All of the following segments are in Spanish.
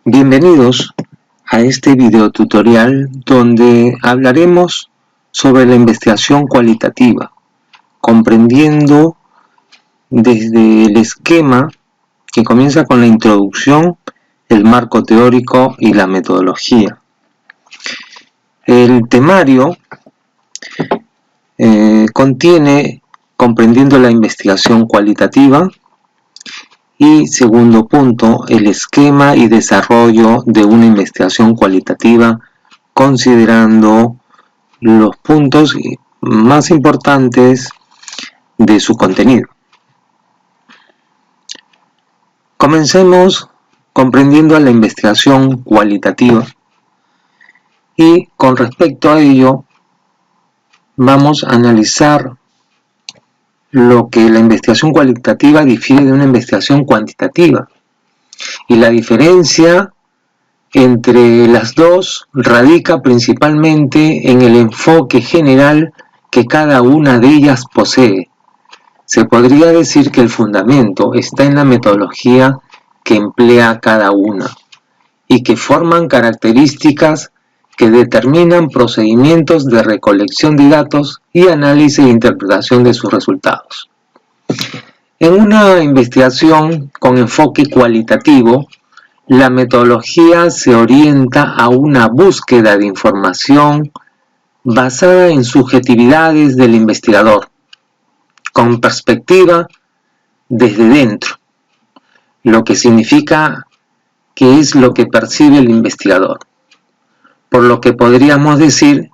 Bienvenidos a este video tutorial donde hablaremos sobre la investigación cualitativa, comprendiendo desde el esquema que comienza con la introducción, el marco teórico y la metodología. El temario contiene comprendiendo la investigación cualitativa y segundo punto, el esquema y desarrollo de una investigación cualitativa considerando los puntos más importantes de su contenido. Comencemos comprendiendo la investigación cualitativa y con respecto a ello vamos a analizar lo que la investigación cualitativa difiere de una investigación cuantitativa. Y la diferencia entre las dos radica principalmente en el enfoque general que cada una de ellas posee. Se podría decir que el fundamento está en la metodología que emplea cada una y que forman características que determinan procedimientos de recolección de datos y análisis e interpretación de sus resultados. En una investigación con enfoque cualitativo, la metodología se orienta a una búsqueda de información basada en subjetividades del investigador, con perspectiva desde dentro, lo que significa que es lo que percibe el investigador. Por lo que podríamos decir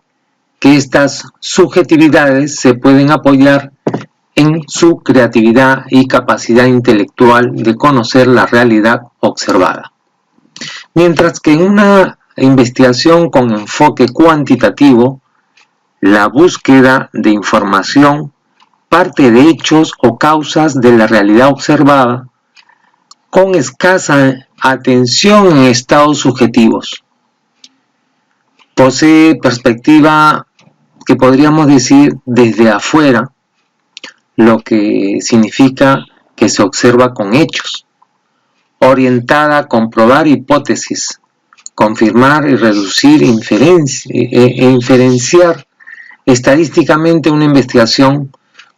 que estas subjetividades se pueden apoyar en su creatividad y capacidad intelectual de conocer la realidad observada. Mientras que en una investigación con enfoque cuantitativo, la búsqueda de información parte de hechos o causas de la realidad observada con escasa atención en estados subjetivos. Posee perspectiva que podríamos decir desde afuera, lo que significa que se observa con hechos, orientada a comprobar hipótesis, confirmar y reducir e inferenciar estadísticamente una investigación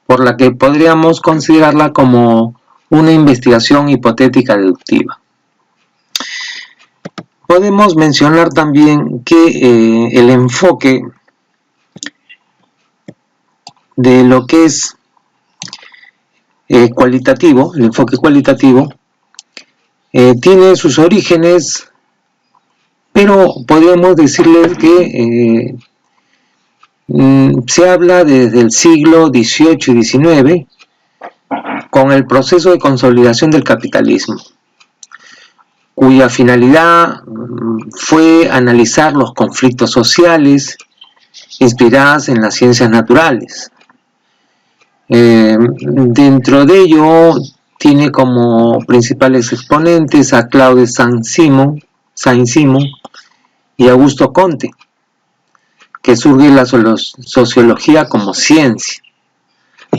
por la que podríamos considerarla como una investigación hipotética deductiva. Podemos mencionar también que el enfoque de lo que es cualitativo, el enfoque cualitativo, tiene sus orígenes, pero podríamos decirles que se habla desde el siglo XVIII y XIX con el proceso de consolidación del capitalismo, cuya finalidad fue analizar los conflictos sociales inspiradas en las ciencias naturales. Dentro de ello tiene como principales exponentes a Claude Saint-Simon y Augusto Comte, que surge la sociología como ciencia,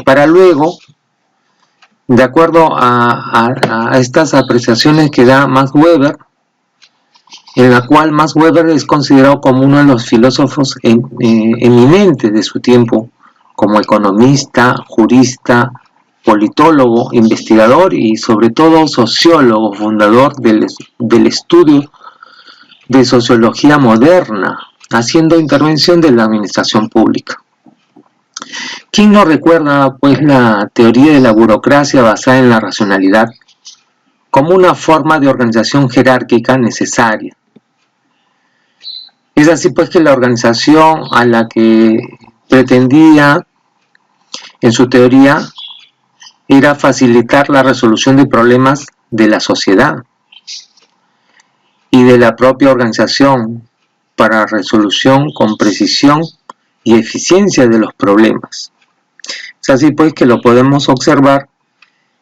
para luego, de acuerdo a estas apreciaciones que da Max Weber, en la cual Max Weber es considerado como uno de los filósofos eminentes de su tiempo, como economista, jurista, politólogo, investigador y sobre todo sociólogo, fundador del estudio de sociología moderna, haciendo intervención de la administración pública. ¿Quién no recuerda pues la teoría de la burocracia basada en la racionalidad como una forma de organización jerárquica necesaria? Es así pues que la organización a la que pretendía en su teoría era facilitar la resolución de problemas de la sociedad y de la propia organización para resolución con precisión y eficiencia de los problemas. Es así pues que lo podemos observar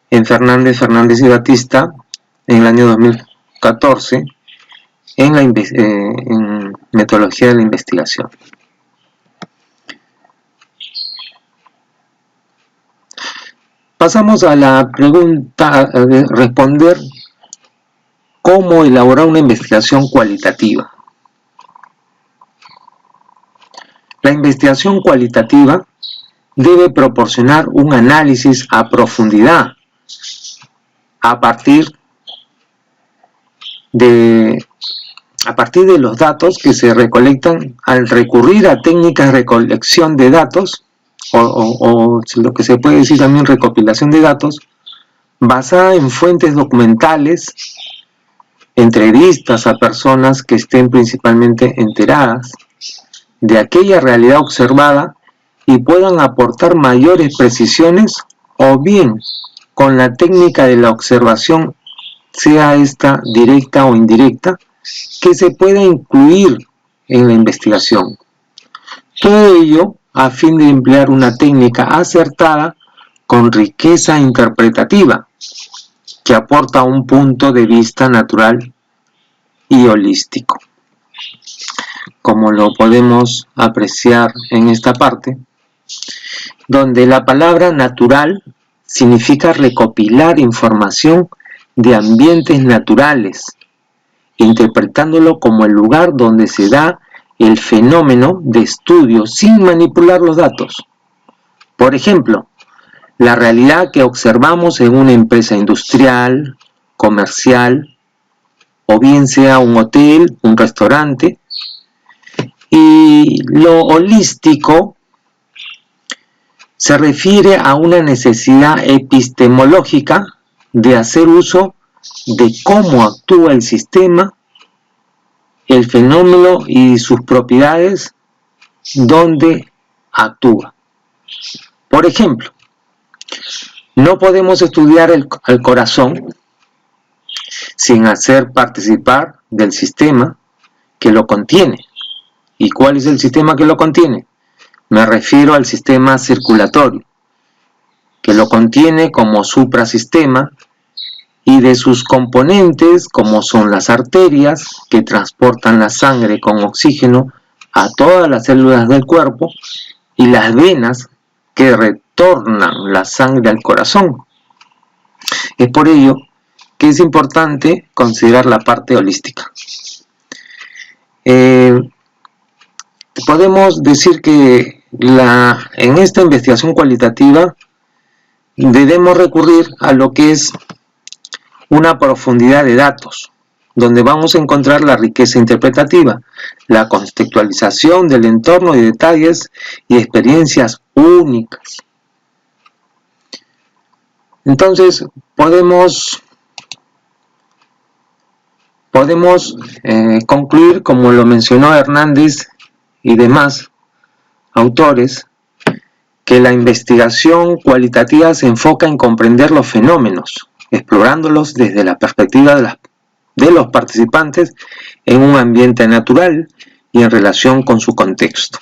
en Fernández y Batista en el año 2014 en metodología de la investigación. Pasamos a la pregunta de responder cómo elaborar una investigación cualitativa. La investigación cualitativa debe proporcionar un análisis a profundidad a partir de los datos que se recolectan al recurrir a técnicas de recolección de datos o lo que se puede decir también recopilación de datos basada en fuentes documentales, entrevistas a personas que estén principalmente enteradas de aquella realidad observada y puedan aportar mayores precisiones, o bien con la técnica de la observación, sea esta directa o indirecta, que se pueda incluir en la investigación. Todo ello a fin de emplear una técnica acertada con riqueza interpretativa, que aporta un punto de vista natural y holístico. Como lo podemos apreciar en esta parte, donde la palabra natural significa recopilar información de ambientes naturales, interpretándolo como el lugar donde se da el fenómeno de estudio sin manipular los datos. Por ejemplo, la realidad que observamos en una empresa industrial, comercial, o bien sea un hotel, un restaurante, y lo holístico se refiere a una necesidad epistemológica de hacer uso de cómo actúa el sistema, el fenómeno y sus propiedades donde actúa. Por ejemplo, no podemos estudiar el corazón sin hacer participar del sistema que lo contiene. ¿Y cuál es el sistema que lo contiene? Me refiero al sistema circulatorio, que lo contiene como suprasistema, y de sus componentes, como son las arterias, que transportan la sangre con oxígeno a todas las células del cuerpo, y las venas, que retornan la sangre al corazón. Es por ello que es importante considerar la parte holística. Podemos decir que en esta investigación cualitativa debemos recurrir a lo que es una profundidad de datos, donde vamos a encontrar la riqueza interpretativa, la contextualización del entorno y detalles y experiencias únicas. Entonces podemos concluir, como lo mencionó Hernández y demás autores, que la investigación cualitativa se enfoca en comprender los fenómenos, explorándolos desde la perspectiva de los participantes en un ambiente natural y en relación con su contexto.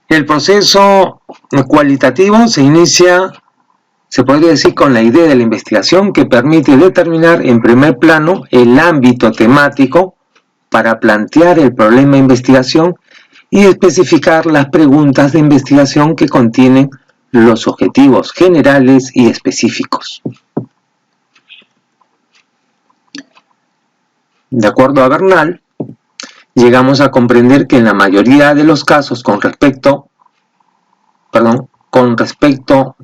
El proceso cualitativo se inicia, se podría decir, con la idea de la investigación, que permite determinar en primer plano el ámbito temático para plantear el problema de investigación y especificar las preguntas de investigación que contienen los objetivos generales y específicos. De acuerdo a Bernal, llegamos a comprender que en la mayoría de los casos con respecto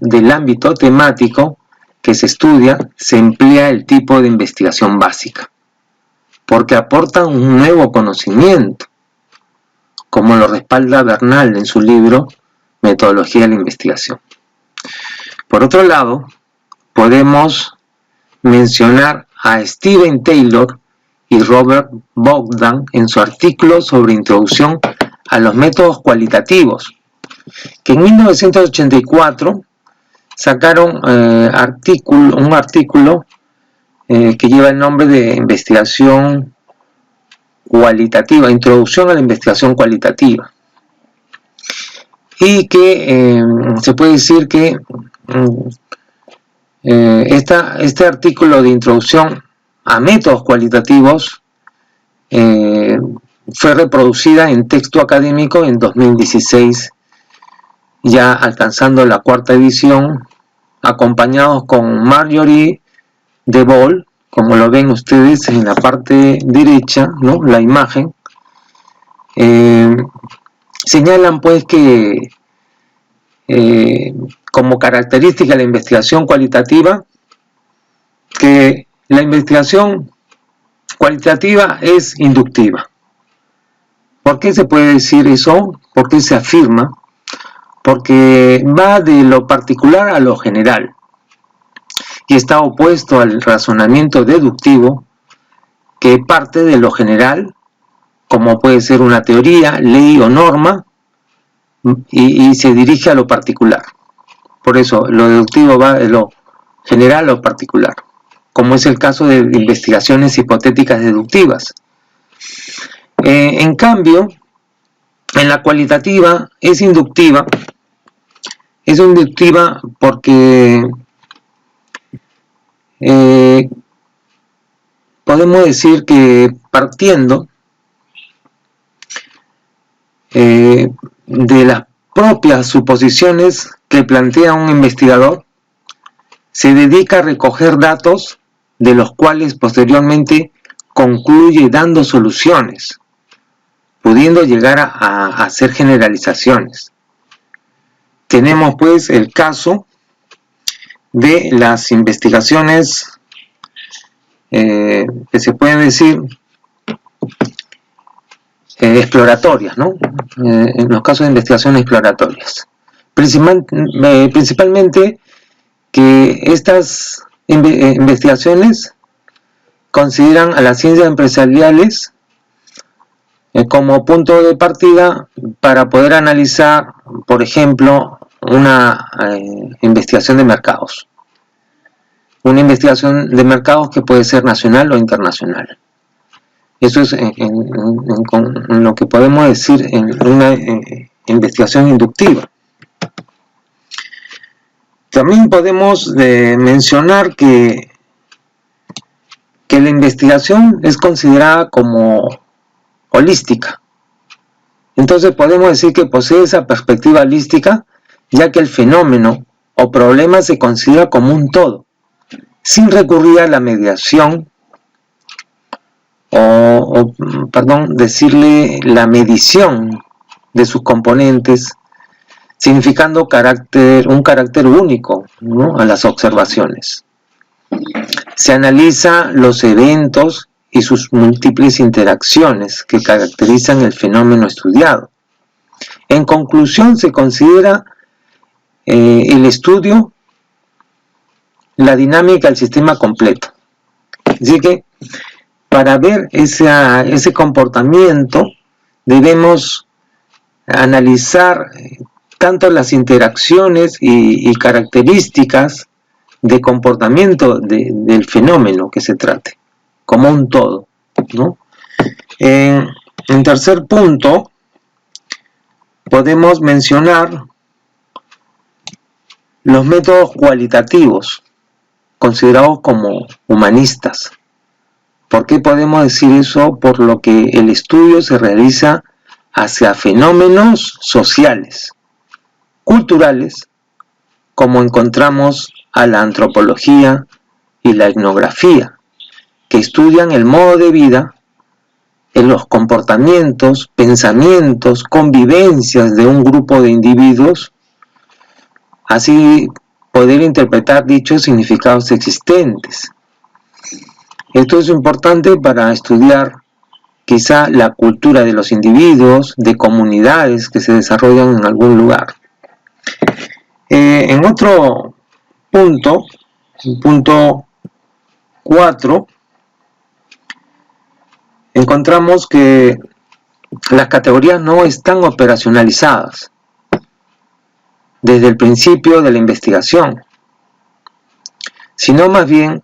del ámbito temático que se estudia, se emplea el tipo de investigación básica, porque aportan un nuevo conocimiento, como lo respalda Bernal en su libro Metodología de la Investigación. Por otro lado, podemos mencionar a Steven Taylor y Robert Bogdan en su artículo sobre introducción a los métodos cualitativos, que en 1984 sacaron un artículo que lleva el nombre de Investigación Cualitativa, Introducción a la Investigación Cualitativa, y que se puede decir que este artículo de introducción a métodos cualitativos fue reproducida en texto académico en 2016, ya alcanzando la 4ª edición, acompañados con Marjorie de Boole, como lo ven ustedes en la parte derecha, ¿no? La imagen, señalan pues que como característica de la investigación cualitativa, que la investigación cualitativa es inductiva. ¿Por qué se puede decir eso? ¿Por qué se afirma? Porque va de lo particular a lo general y está opuesto al razonamiento deductivo, que parte de lo general, como puede ser una teoría, ley o norma, y se dirige a lo particular. Por eso lo deductivo va de lo general a lo particular, como es el caso de investigaciones hipotéticas deductivas. En cambio, en la cualitativa es inductiva porque podemos decir que partiendo de las propias suposiciones que plantea un investigador, se dedica a recoger datos de los cuales posteriormente concluye dando soluciones, pudiendo llegar a hacer generalizaciones. Tenemos pues el caso de las investigaciones que se pueden decir exploratorias, ¿no? En los casos de investigaciones exploratorias. Principalmente que estas investigaciones consideran a las ciencias empresariales como punto de partida para poder analizar, por ejemplo, una investigación de mercados. Una investigación de mercados que puede ser nacional o internacional. Eso es en lo que podemos decir en una investigación inductiva. También podemos mencionar que la investigación es considerada como holística. Entonces podemos decir que posee esa perspectiva holística, ya que el fenómeno o problema se considera como un todo, sin recurrir a la mediación decirle la medición de sus componentes, significando un carácter único, ¿no?, a las observaciones. Se analiza los eventos y sus múltiples interacciones que caracterizan el fenómeno estudiado. En conclusión, se considera el estudio la dinámica del sistema completo. Así que para ver ese comportamiento debemos analizar tanto las interacciones y características de comportamiento del fenómeno que se trate, como un todo, ¿no? En tercer punto, podemos mencionar los métodos cualitativos, considerados como humanistas. ¿Por qué podemos decir eso? Por lo que el estudio se realiza hacia fenómenos sociales, culturales, como encontramos a la antropología y la etnografía, que estudian el modo de vida, en los comportamientos, pensamientos, convivencias de un grupo de individuos, así poder interpretar dichos significados existentes. Esto es importante para estudiar quizá la cultura de los individuos, de comunidades que se desarrollan en algún lugar. En otro punto, el punto 4, encontramos que las categorías no están operacionalizadas desde el principio de la investigación, sino más bien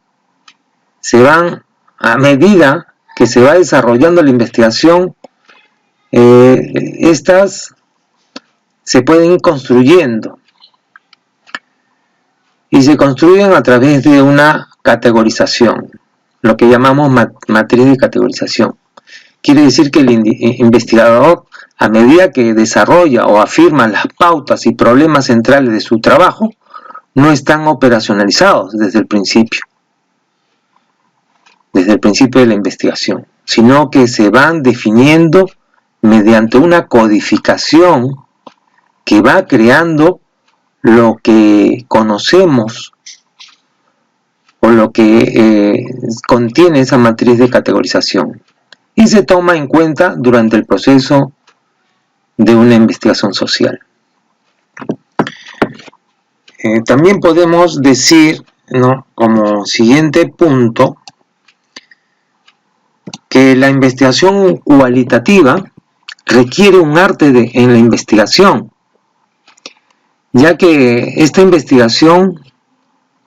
se van, a medida que se va desarrollando la investigación, estas se pueden ir construyendo y se construyen a través de una categorización, lo que llamamos matriz de categorización. Quiere decir que el investigador, a medida que desarrolla o afirma las pautas y problemas centrales de su trabajo, no están operacionalizados desde el principio. desde el principio de la investigación, sino que se van definiendo mediante una codificación que va creando lo que conocemos o lo que contiene esa matriz de categorización, y se toma en cuenta durante el proceso de una investigación social. También podemos decir, ¿no?, como siguiente punto, que la investigación cualitativa requiere un arte en la investigación, ya que esta investigación,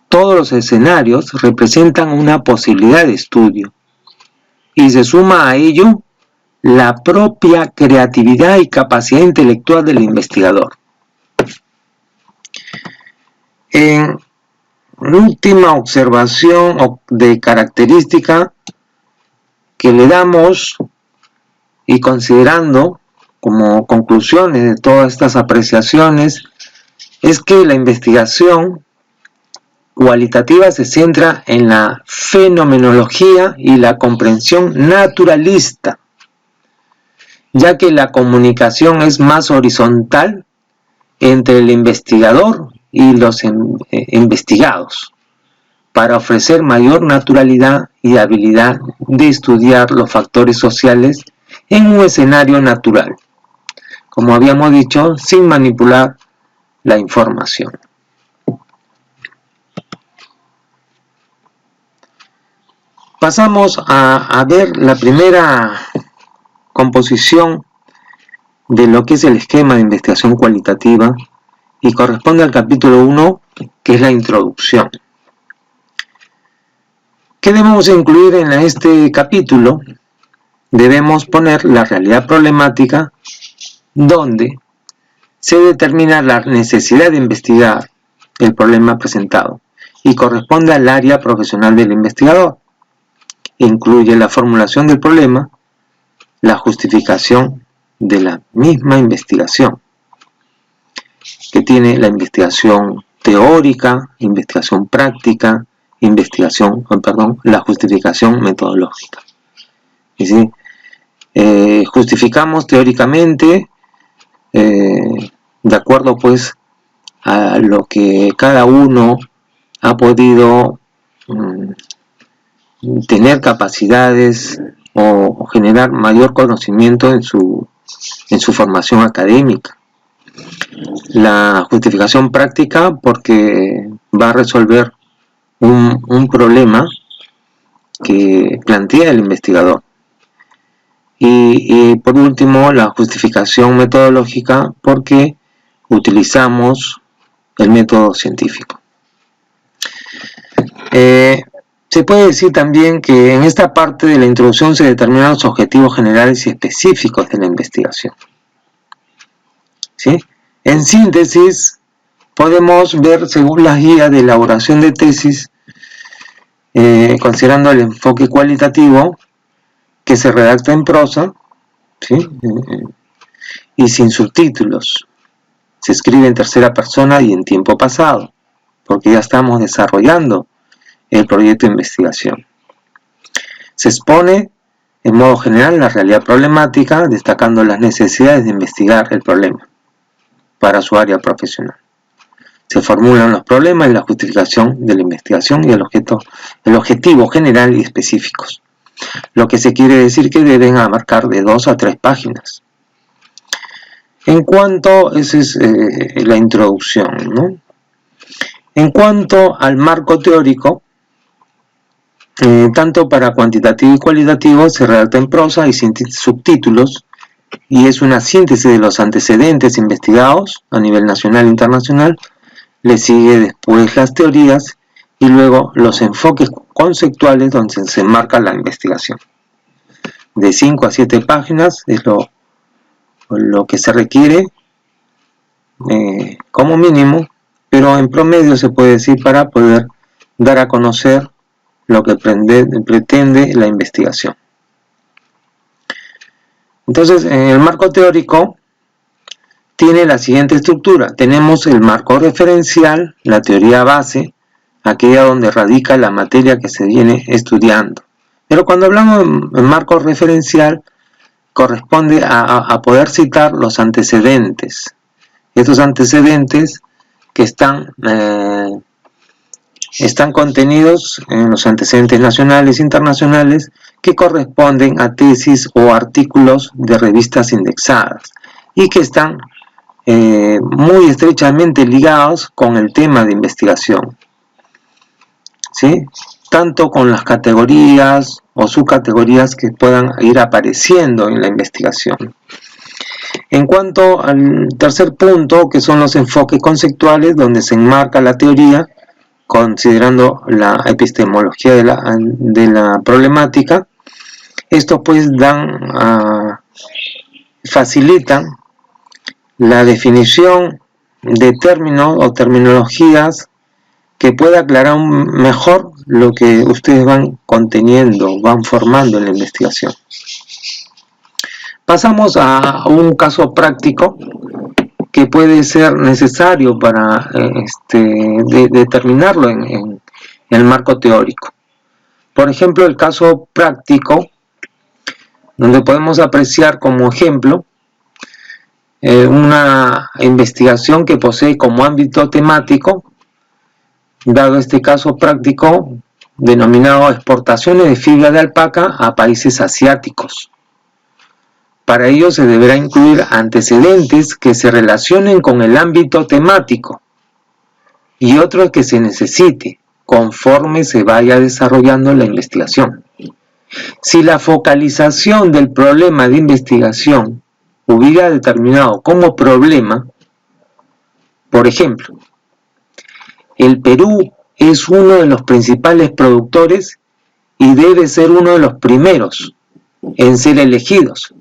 todos los escenarios representan una posibilidad de estudio, y se suma a ello la propia creatividad y capacidad intelectual del investigador. En última observación de característica que le damos, y considerando como conclusiones de todas estas apreciaciones, es que la investigación cualitativa se centra en la fenomenología y la comprensión naturalista, ya que la comunicación es más horizontal entre el investigador y los investigados, para ofrecer mayor naturalidad y habilidad de estudiar los factores sociales en un escenario natural, como habíamos dicho, sin manipular la información. Pasamos a ver la primera composición de lo que es el esquema de investigación cualitativa, y corresponde al capítulo 1, que es la introducción. ¿Qué debemos incluir en este capítulo? Debemos poner la realidad problemática, donde se determina la necesidad de investigar el problema presentado y corresponde al área profesional del investigador. Incluye la formulación del problema, la justificación de la misma investigación, que tiene la investigación teórica, investigación práctica, la justificación metodológica. Es decir, justificamos teóricamente de acuerdo pues a lo que cada uno ha podido tener capacidades o generar mayor conocimiento en su formación académica. La justificación práctica, porque va a resolver un problema que plantea el investigador. Y por último, la justificación metodológica, porque utilizamos el método científico. Se puede decir también que en esta parte de la introducción se determinan los objetivos generales y específicos de la investigación. ¿Sí? En síntesis, podemos ver, según las guías de elaboración de tesis, considerando el enfoque cualitativo, que se redacta en prosa, ¿sí?, y sin subtítulos. Se escribe en tercera persona y en tiempo pasado, porque ya estamos desarrollando el proyecto de investigación. Se expone en modo general la realidad problemática, destacando las necesidades de investigar el problema para su área profesional. Se formulan los problemas y la justificación de la investigación y el objetivo general y específicos. Lo que se quiere decir que deben abarcar de 2 a 3 páginas. Esa es la introducción, ¿no? En cuanto al marco teórico, tanto para cuantitativo y cualitativo se redacta en prosa y sin subtítulos, y es una síntesis de los antecedentes investigados a nivel nacional e internacional. Le sigue después las teorías y luego los enfoques conceptuales donde se enmarca la investigación. De 5 a 7 páginas es lo que se requiere como mínimo, pero en promedio se puede decir para poder dar a conocer lo que pretende la investigación. Entonces, en el marco teórico tiene la siguiente estructura. Tenemos el marco referencial, la teoría base, aquella donde radica la materia que se viene estudiando. Pero cuando hablamos en marco referencial, corresponde a poder citar los antecedentes. Estos antecedentes que están contenidos en los antecedentes nacionales e internacionales que corresponden a tesis o artículos de revistas indexadas y que están muy estrechamente ligados con el tema de investigación, ¿sí? Tanto con las categorías o subcategorías que puedan ir apareciendo en la investigación. En cuanto al tercer punto, que son los enfoques conceptuales, donde se enmarca la teoría, considerando la epistemología de la problemática, estos pues facilitan la definición de términos o terminologías que pueda aclarar mejor lo que ustedes van conteniendo, van formando en la investigación. Pasamos a un caso práctico que puede ser necesario para determinarlo en el marco teórico. Por ejemplo, el caso práctico, donde podemos apreciar como ejemplo una investigación que posee como ámbito temático, dado este caso práctico, denominado exportaciones de fibra de alpaca a países asiáticos. Para ello se deberá incluir antecedentes que se relacionen con el ámbito temático y otros que se necesite conforme se vaya desarrollando la investigación. Si la focalización del problema de investigación hubiera determinado como problema, por ejemplo, el Perú es uno de los principales productores y debe ser uno de los primeros en ser elegidos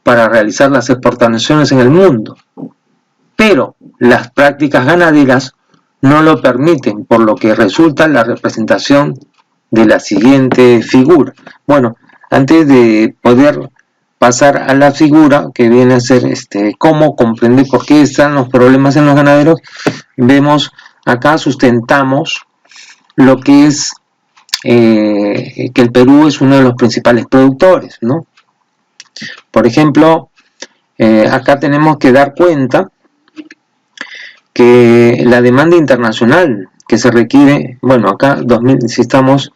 para realizar las exportaciones en el mundo, pero las prácticas ganaderas no lo permiten, por lo que resulta la representación de la siguiente figura. Bueno, antes de poder pasar a la figura que viene a ser cómo comprender por qué están los problemas en los ganaderos, vemos acá, sustentamos lo que es que el Perú es uno de los principales productores, ¿no? Por ejemplo, acá tenemos que dar cuenta que la demanda internacional que se requiere, bueno, acá si estamos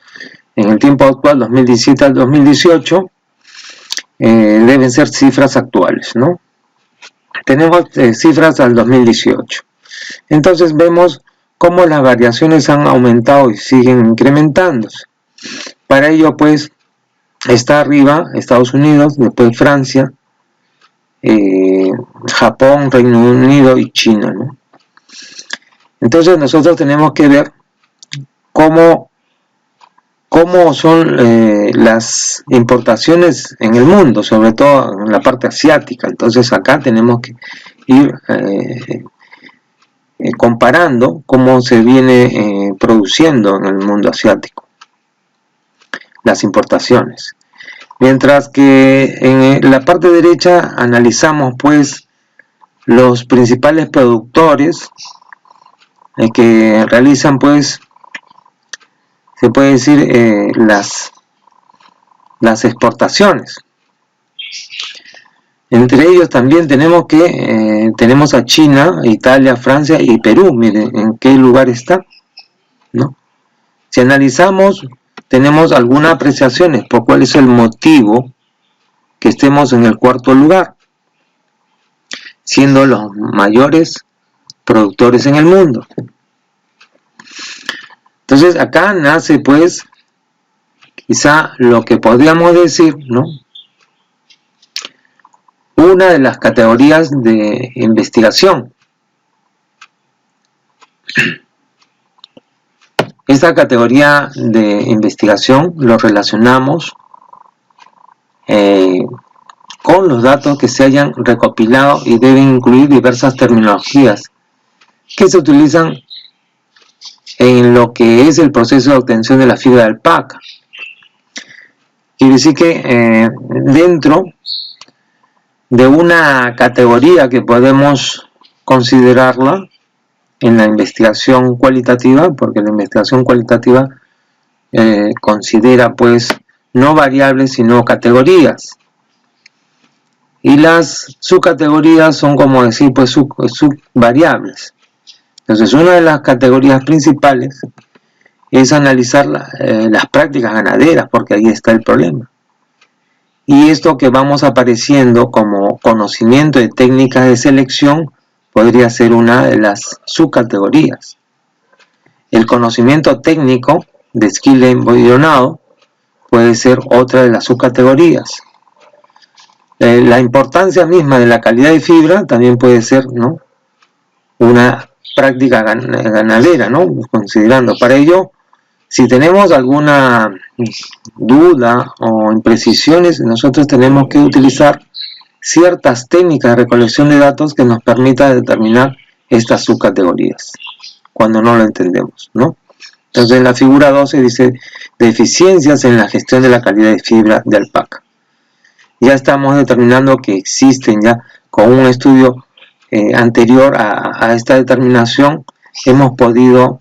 en el tiempo actual, 2017 al 2018, deben ser cifras actuales, ¿no? Tenemos cifras al 2018. Entonces vemos cómo las variaciones han aumentado y siguen incrementándose. Para ello, pues, está arriba Estados Unidos, después Francia, Japón, Reino Unido y China, ¿no? Entonces nosotros tenemos que ver cómo son las importaciones en el mundo, sobre todo en la parte asiática. Entonces acá tenemos que ir comparando cómo se viene produciendo en el mundo asiático las importaciones. Mientras que en la parte derecha analizamos pues los principales productores que realizan pues, se puede decir, las exportaciones. Entre ellos también tenemos a China, Italia, Francia y Perú. Miren en qué lugar está, ¿no? Si analizamos, tenemos algunas apreciaciones por cuál es el motivo que estemos en el cuarto lugar, siendo los mayores productores en el mundo. Entonces acá nace pues quizá lo que podríamos decir, ¿no?, una de las categorías de investigación. Esta categoría de investigación lo relacionamos con los datos que se hayan recopilado y deben incluir diversas terminologías que se utilizan en lo que es el proceso de obtención de la fibra de alpaca. Quiere decir que dentro de una categoría que podemos considerarla en la investigación cualitativa, porque la investigación cualitativa considera pues no variables sino categorías. Y las subcategorías son, como decir, pues subvariables. Entonces, una de las categorías principales es analizar las prácticas ganaderas, porque ahí está el problema. Y esto que vamos apareciendo como conocimiento de técnicas de selección podría ser una de las subcategorías. El conocimiento técnico de skill embodionado puede ser otra de las subcategorías. La importancia misma de la calidad de fibra también puede ser, ¿no?, una práctica ganadera, ¿no?, considerando. Para ello, si tenemos alguna duda o imprecisiones, nosotros tenemos que utilizar ciertas técnicas de recolección de datos que nos permita determinar estas subcategorías, cuando no lo entendemos, ¿no? Entonces, en la figura 12 dice deficiencias en la gestión de la calidad de fibra de alpaca. Ya estamos determinando que existen, ya con un estudio anterior a esta determinación, hemos podido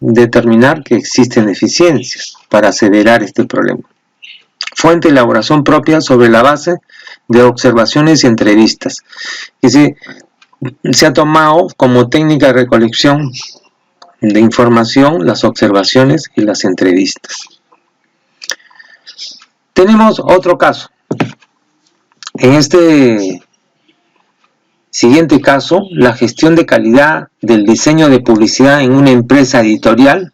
determinar que existen deficiencias para acelerar este problema. Fuente de elaboración propia sobre la base de observaciones y entrevistas. Y se ha tomado como técnica de recolección de información las observaciones y las entrevistas. Tenemos otro caso. En este siguiente caso, la gestión de calidad del diseño de publicidad en una empresa editorial,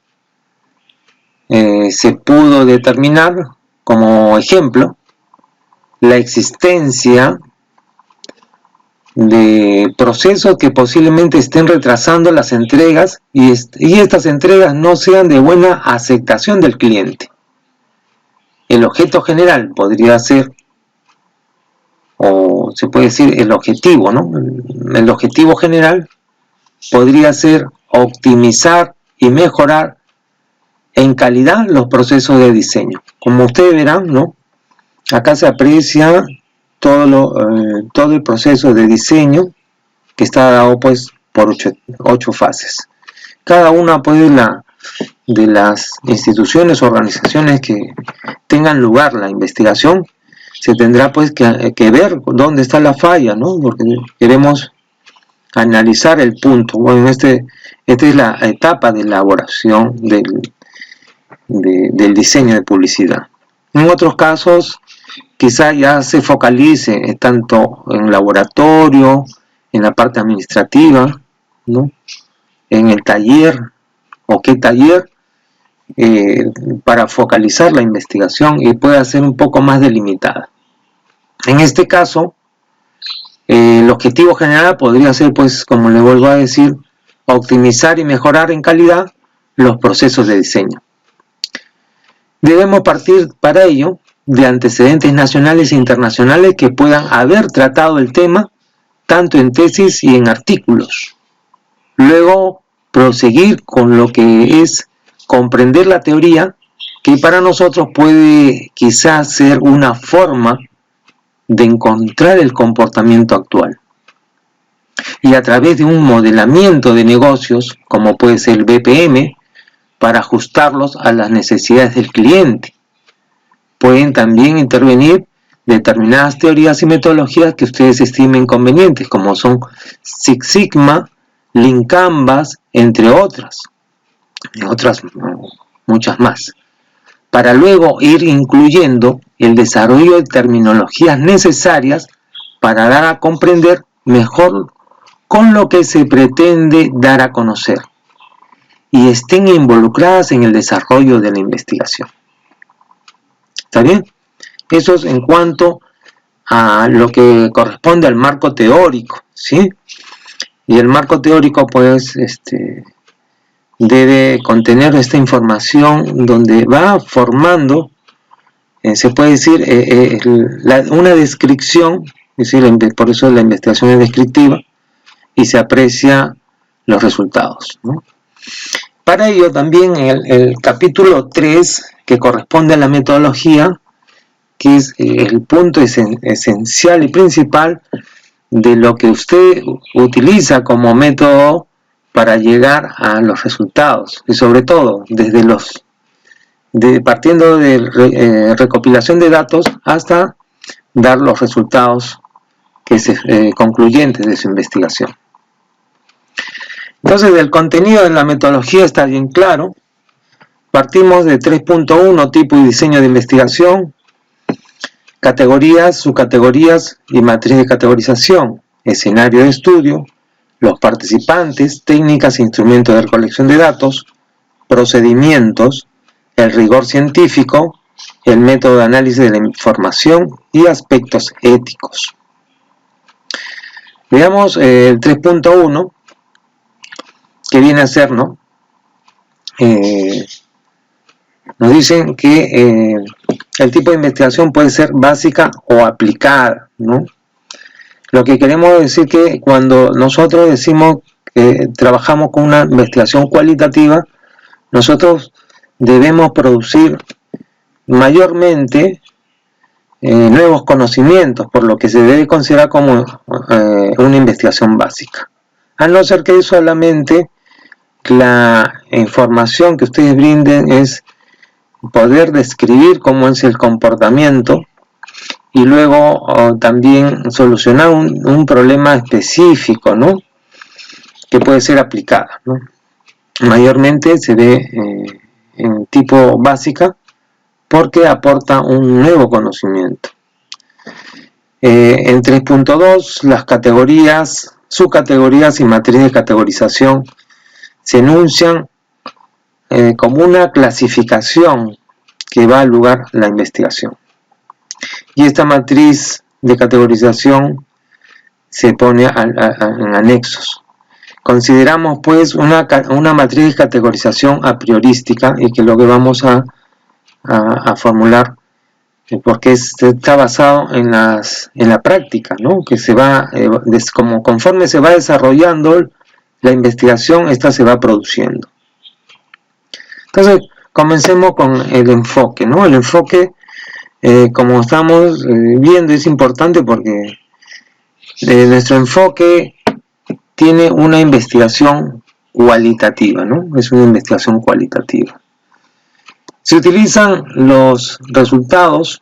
se pudo determinar como ejemplo la existencia de procesos que posiblemente estén retrasando las entregas y estas entregas no sean de buena aceptación del cliente. El objeto general podría ser, o se puede decir el objetivo, ¿no? El objetivo general podría ser optimizar y mejorar en calidad los procesos de diseño. Como ustedes verán, ¿no?, acá se aprecia todo el proceso de diseño, que está dado pues por 8 fases. Cada una pues de las instituciones o organizaciones que tengan lugar la investigación, se tendrá pues que ver dónde está la falla, ¿no?, porque queremos analizar el punto. Bueno, esta es la etapa de elaboración del diseño de publicidad. En otros casos, quizá ya se focalice tanto en laboratorio, en la parte administrativa, ¿no?, en el taller, o qué taller, para focalizar la investigación y pueda ser un poco más delimitada. En este caso, el objetivo general podría ser, pues, como le vuelvo a decir, optimizar y mejorar en calidad los procesos de diseño. Debemos partir para ello de antecedentes nacionales e internacionales que puedan haber tratado el tema tanto en tesis y en artículos. Luego, proseguir con lo que es comprender la teoría, que para nosotros puede quizás ser una forma de encontrar el comportamiento actual. Y a través de un modelamiento de negocios, como puede ser el BPM, para ajustarlos a las necesidades del cliente. Pueden también intervenir determinadas teorías y metodologías que ustedes estimen convenientes, como son Six Sigma, Lean Canvas, entre otras, y otras muchas más, para luego ir incluyendo el desarrollo de terminologías necesarias para dar a comprender mejor con lo que se pretende dar a conocer y estén involucradas en el desarrollo de la investigación. ¿Está bien? Eso es en cuanto a lo que corresponde al marco teórico, ¿sí? Y el marco teórico, pues, debe contener esta información donde va formando, se puede decir, una descripción, es decir, por eso la investigación es descriptiva, y se aprecia los resultados, ¿no? Para ello también el capítulo 3, que corresponde a la metodología, que es el punto esencial y principal de lo que usted utiliza como método para llegar a los resultados, y sobre todo desde los partiendo de recopilación de datos hasta dar los resultados concluyentes de su investigación. Entonces, del contenido de la metodología está bien claro. Partimos de 3.1, tipo y diseño de investigación, categorías, subcategorías y matriz de categorización, escenario de estudio, los participantes, técnicas e instrumentos de recolección de datos, procedimientos, el rigor científico, el método de análisis de la información y aspectos éticos. Veamos el 3.1, que viene a ser, ¿no? Nos dicen que el tipo de investigación puede ser básica o aplicada, ¿no? Lo que queremos decir que cuando nosotros decimos que trabajamos con una investigación cualitativa, nosotros debemos producir mayormente nuevos conocimientos, por lo que se debe considerar como una investigación básica. A no ser que solamente la información que ustedes brinden es poder describir cómo es el comportamiento y luego también solucionar un problema específico, ¿no? Que puede ser aplicada, ¿no? Mayormente se ve en tipo básica porque aporta un nuevo conocimiento. En 3.2, las categorías, subcategorías y matriz de categorización se enuncian como una clasificación que va al lugar la investigación. Y esta matriz de categorización se pone en anexos. Consideramos pues una matriz de categorización a priorística, y que es lo que vamos a formular, porque está basado en la práctica, ¿no? Que se va, conforme se va desarrollando la investigación, esta se va produciendo. Entonces, comencemos con el enfoque, ¿no? El enfoque, como estamos viendo, es importante porque nuestro enfoque tiene una investigación cualitativa, ¿no? Es una investigación cualitativa. Se utilizan los resultados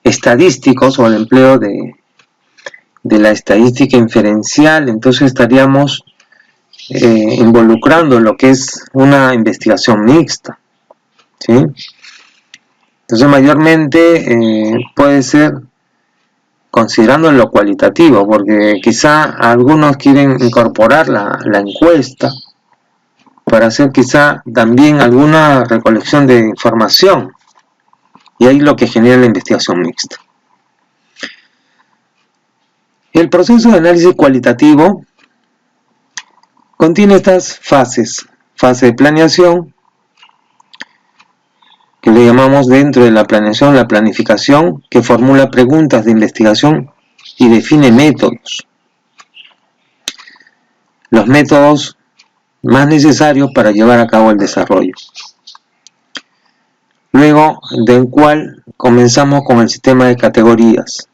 estadísticos o el empleo de la estadística inferencial. Entonces estaríamos involucrando lo que es una investigación mixta, ¿sí? Entonces mayormente puede ser considerando lo cualitativo, porque quizá algunos quieren incorporar la encuesta para hacer quizá también alguna recolección de información, y ahí lo que genera la investigación mixta. El proceso de análisis cualitativo contiene estas fases: fase de planeación, que le llamamos dentro de la planeación la planificación, que formula preguntas de investigación y define métodos. Los métodos más necesarios para llevar a cabo el desarrollo. Luego, del cual comenzamos con el sistema de categorías.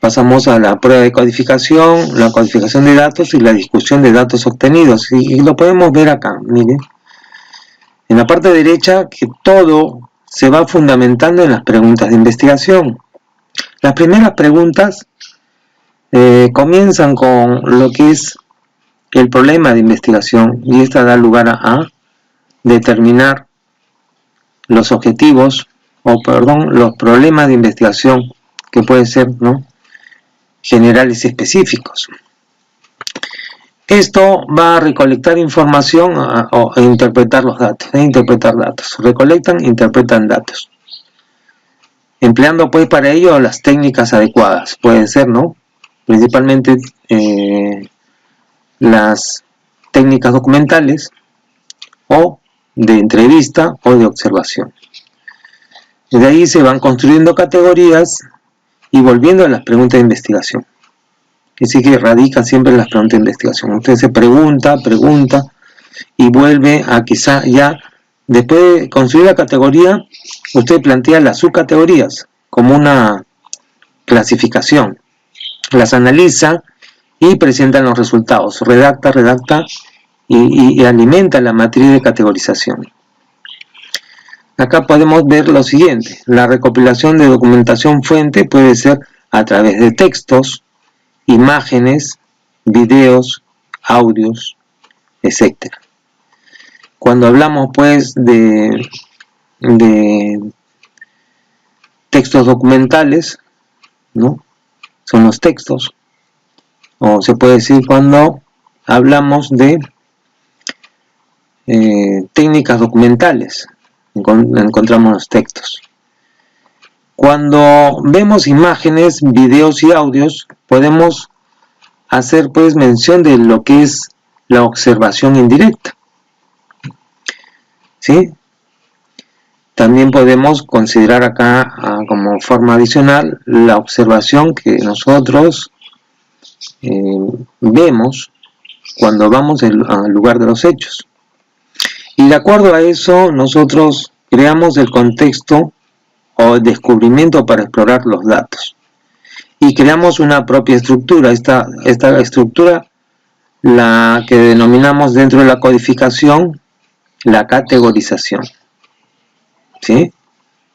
Pasamos a la prueba de codificación, la codificación de datos y la discusión de datos obtenidos. Y lo podemos ver acá, miren. En la parte derecha, que todo se va fundamentando en las preguntas de investigación. Las primeras preguntas comienzan con lo que es el problema de investigación, y esta da lugar a determinar los objetivos, los problemas de investigación, que pueden ser, ¿no?, generales y específicos. Esto va a recolectar información e interpretar los datos, interpretar datos. Recolectan, interpretan datos, empleando pues para ello las técnicas adecuadas. Pueden ser, ¿no?, principalmente las técnicas documentales, o de entrevista, o de observación. De ahí se van construyendo categorías y volviendo a las preguntas de investigación. Así que radican siempre en las preguntas de investigación. Usted se pregunta y vuelve a quizá ya, después de construir la categoría, usted plantea las subcategorías como una clasificación. Las analiza y presentan los resultados. Redacta y alimenta la matriz de categorización. Acá podemos ver lo siguiente: la recopilación de documentación fuente puede ser a través de textos, imágenes, videos, audios, etc. Cuando hablamos pues de textos documentales, ¿no? Son los textos, o se puede decir cuando hablamos de técnicas documentales, encontramos los textos. Cuando vemos imágenes, videos y audios, podemos hacer pues mención de lo que es la observación indirecta, ¿sí? También podemos considerar acá como forma adicional la observación que nosotros vemos cuando vamos al lugar de los hechos. Y de acuerdo a eso, nosotros creamos el contexto o el descubrimiento para explorar los datos. Y creamos una propia estructura. Esta estructura, la que denominamos dentro de la codificación, la categorización, ¿sí?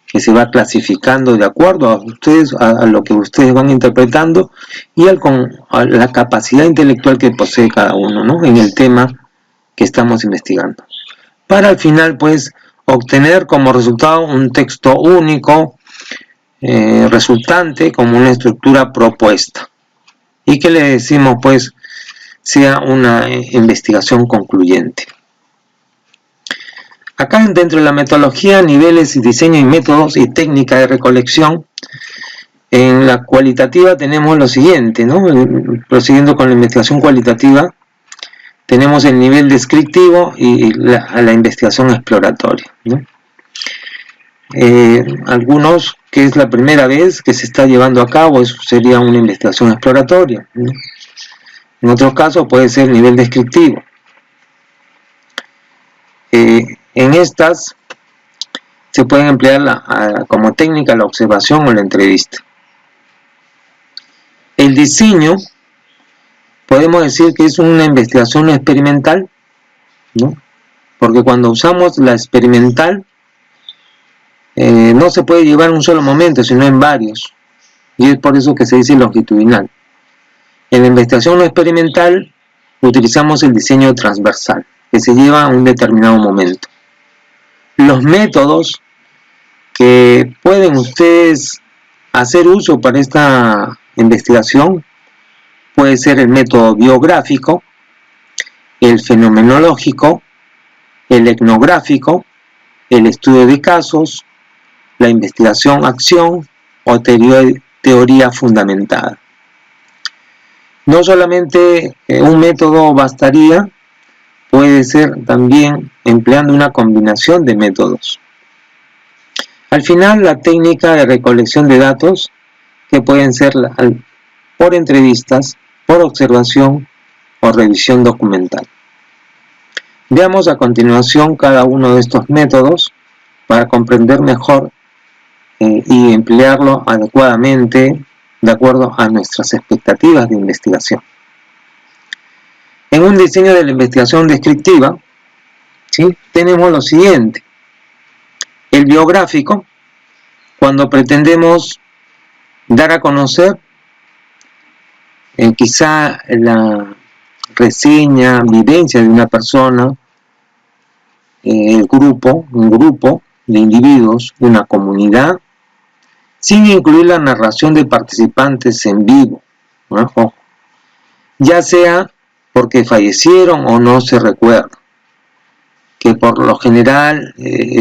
Que se va clasificando de acuerdo a ustedes, a lo que ustedes van interpretando y a la capacidad intelectual que posee cada uno, ¿no? En el tema que estamos investigando, para al final pues obtener como resultado un texto único, resultante como una estructura propuesta, y que le decimos pues sea una investigación concluyente. Acá dentro de la metodología, niveles, diseño y métodos y técnica de recolección, en la cualitativa tenemos lo siguiente, ¿no? Prosiguiendo con la investigación cualitativa, tenemos el nivel descriptivo y la investigación exploratoria, ¿no? Algunos que es la primera vez que se está llevando a cabo, eso sería una investigación exploratoria, ¿no? En otros casos puede ser nivel descriptivo. En estas se pueden emplear como técnica la observación o la entrevista. El diseño podemos decir que es una investigación experimental, ¿no? Porque cuando usamos la experimental no se puede llevar en un solo momento, sino en varios, y es por eso que se dice longitudinal. En la investigación no experimental utilizamos el diseño transversal, que se lleva a un determinado momento. Los métodos que pueden ustedes hacer uso para esta investigación puede ser el método biográfico, el fenomenológico, el etnográfico, el estudio de casos, la investigación-acción o teoría fundamentada. No solamente un método bastaría, puede ser también empleando una combinación de métodos. Al final, la técnica de recolección de datos, que pueden ser por entrevistas, por observación o revisión documental. Veamos a continuación cada uno de estos métodos para comprender mejor y emplearlo adecuadamente de acuerdo a nuestras expectativas de investigación. En un diseño de la investigación descriptiva, ¿sí?, tenemos lo siguiente: el biográfico, cuando pretendemos dar a conocer quizá la reseña, vivencia de una persona, un grupo de individuos, una comunidad, sin incluir la narración de participantes en vivo, ¿no? Ya sea porque fallecieron o no se recuerda, que por lo general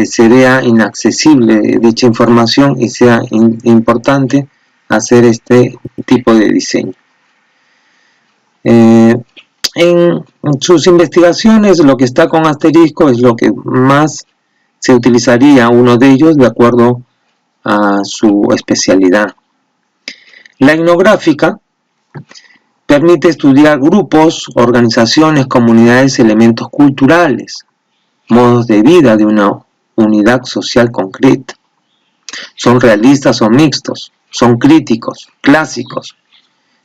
se vea inaccesible dicha información y sea importante hacer este tipo de diseño. En sus investigaciones, lo que está con asterisco es lo que más se utilizaría, uno de ellos, de acuerdo a su especialidad. La etnográfica permite estudiar grupos, organizaciones, comunidades, elementos culturales, modos de vida de una unidad social concreta. Son realistas o mixtos, son críticos, clásicos.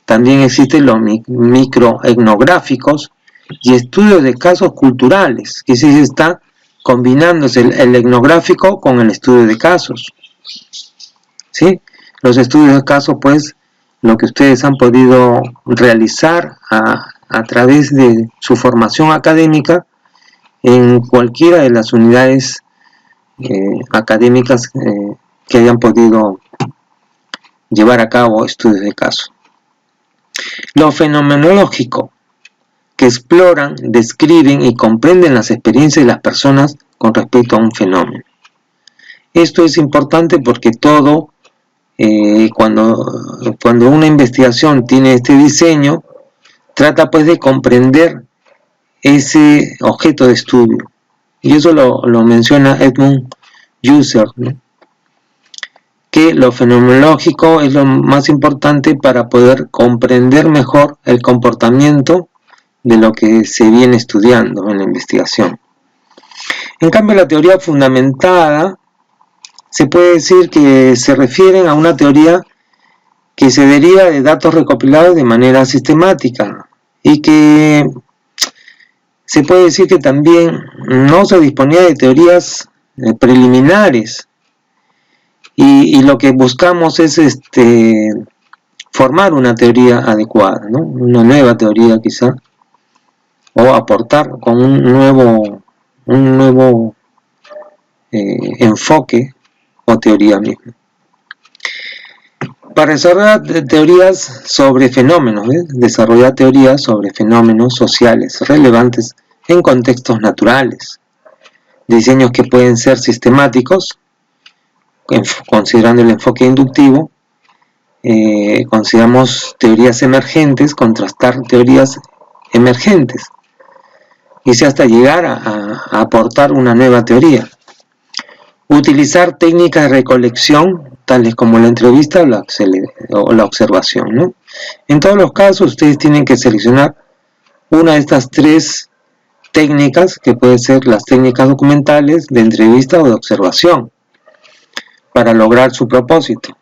También existen los microetnográficos, y estudios de casos culturales, que sí está combinándose el etnográfico con el estudio de casos. ¿Sí? Los estudios de casos, pues, lo que ustedes han podido realizar a través de su formación académica en cualquiera de las unidades académicas que hayan podido llevar a cabo estudios de caso. Lo fenomenológico, que exploran, describen y comprenden las experiencias de las personas con respecto a un fenómeno. Esto es importante porque todo, cuando una investigación tiene este diseño, trata pues de comprender ese objeto de estudio. Y eso lo menciona Edmund Husserl, ¿no? Que lo fenomenológico es lo más importante para poder comprender mejor el comportamiento de lo que se viene estudiando en la investigación. En cambio, la teoría fundamentada se puede decir que se refieren a una teoría que se deriva de datos recopilados de manera sistemática y que se puede decir que también no se disponía de teorías preliminares y lo que buscamos es formar una teoría adecuada, ¿no? Una nueva teoría quizá, o aportar con un nuevo enfoque o teoría misma. Para desarrollar teorías sobre fenómenos, desarrollar teorías sobre fenómenos sociales relevantes en contextos naturales, diseños que pueden ser sistemáticos, considerando el enfoque inductivo, consideramos teorías emergentes, contrastar teorías emergentes, y hasta llegar a aportar una nueva teoría. Utilizar técnicas de recolección, tales como la entrevista o la observación, ¿no? En todos los casos, ustedes tienen que seleccionar una de estas tres técnicas, que pueden ser las técnicas documentales, de entrevista o de observación, para lograr su propósito.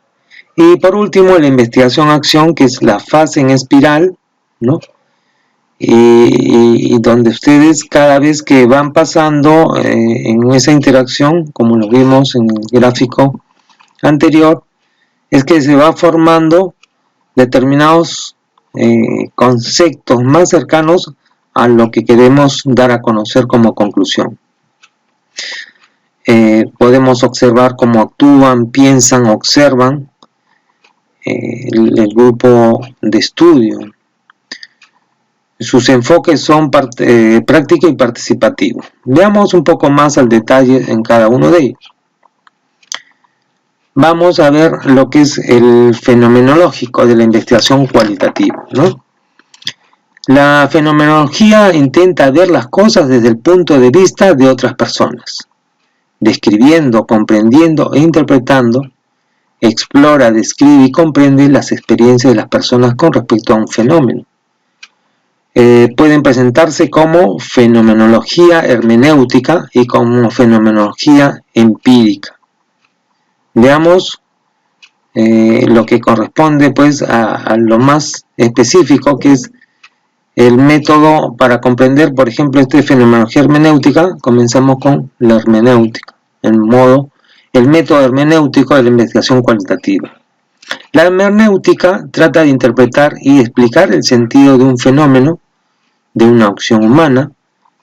Y por último, la investigación-acción, que es la fase en espiral, ¿no? Y donde ustedes, cada vez que van pasando en esa interacción, como lo vimos en el gráfico anterior, es que se va formando determinados conceptos más cercanos a lo que queremos dar a conocer como conclusión. Podemos observar cómo actúan, piensan, observan el grupo de estudio. Sus enfoques son práctico y participativo. Veamos un poco más al detalle en cada uno de ellos. Vamos a ver lo que es el fenomenológico de la investigación cualitativa, ¿no? La fenomenología intenta ver las cosas desde el punto de vista de otras personas, describiendo, comprendiendo e interpretando, explora, describe y comprende las experiencias de las personas con respecto a un fenómeno. Pueden presentarse como fenomenología hermenéutica y como fenomenología empírica. Veamos lo que corresponde pues a lo más específico, que es el método para comprender, por ejemplo, fenomenología hermenéutica. Comenzamos con la hermenéutica, el método hermenéutico de la investigación cualitativa. La hermenéutica trata de interpretar y explicar el sentido de un fenómeno, de una acción humana,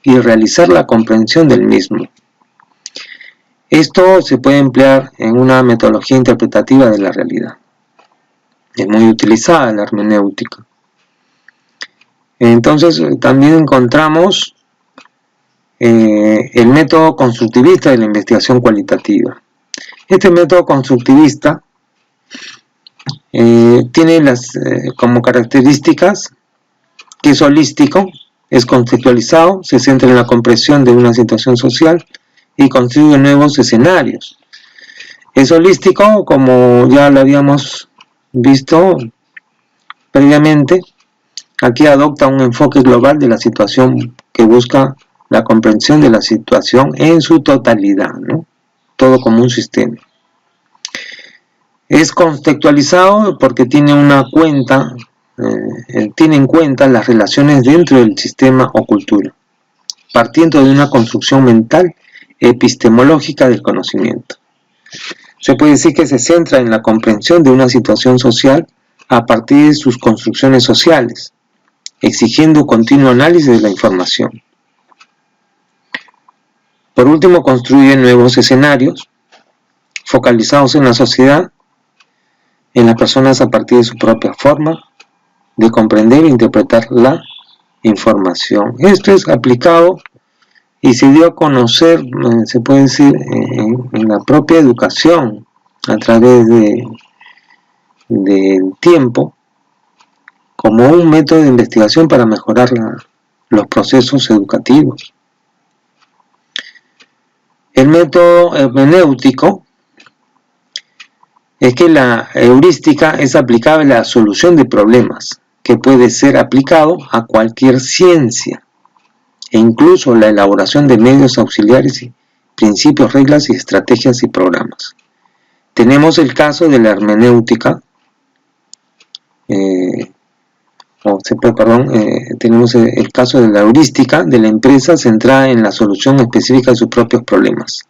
y realizar la comprensión del mismo. Esto se puede emplear en una metodología interpretativa de la realidad. Es muy utilizada la hermenéutica. Entonces también encontramos el método constructivista de la investigación cualitativa. Este método constructivista tiene como características que es holístico, es contextualizado, se centra en la comprensión de una situación social y construye nuevos escenarios. Es holístico, como ya lo habíamos visto previamente. Aquí adopta un enfoque global de la situación que busca la comprensión de la situación en su totalidad, ¿no? Todo como un sistema. Es contextualizado porque tiene una cuenta tiene en cuenta las relaciones dentro del sistema o cultura, partiendo de una construcción mental epistemológica del conocimiento. Se puede decir que se centra en la comprensión de una situación social a partir de sus construcciones sociales, exigiendo continuo análisis de la información. Por último, construye nuevos escenarios focalizados en la sociedad, en las personas a partir de su propia forma de comprender e interpretar la información. Esto es aplicado y se dio a conocer, se puede decir, en la propia educación a través del tiempo, como un método de investigación para mejorar los procesos educativos. El método hermenéutico es que la heurística es aplicable a la solución de problemas, que puede ser aplicado a cualquier ciencia, e incluso la elaboración de medios auxiliares y principios, reglas y estrategias y programas. Tenemos el caso de la hermenéutica, tenemos el caso de la heurística de la empresa centrada en la solución específica de sus propios problemas.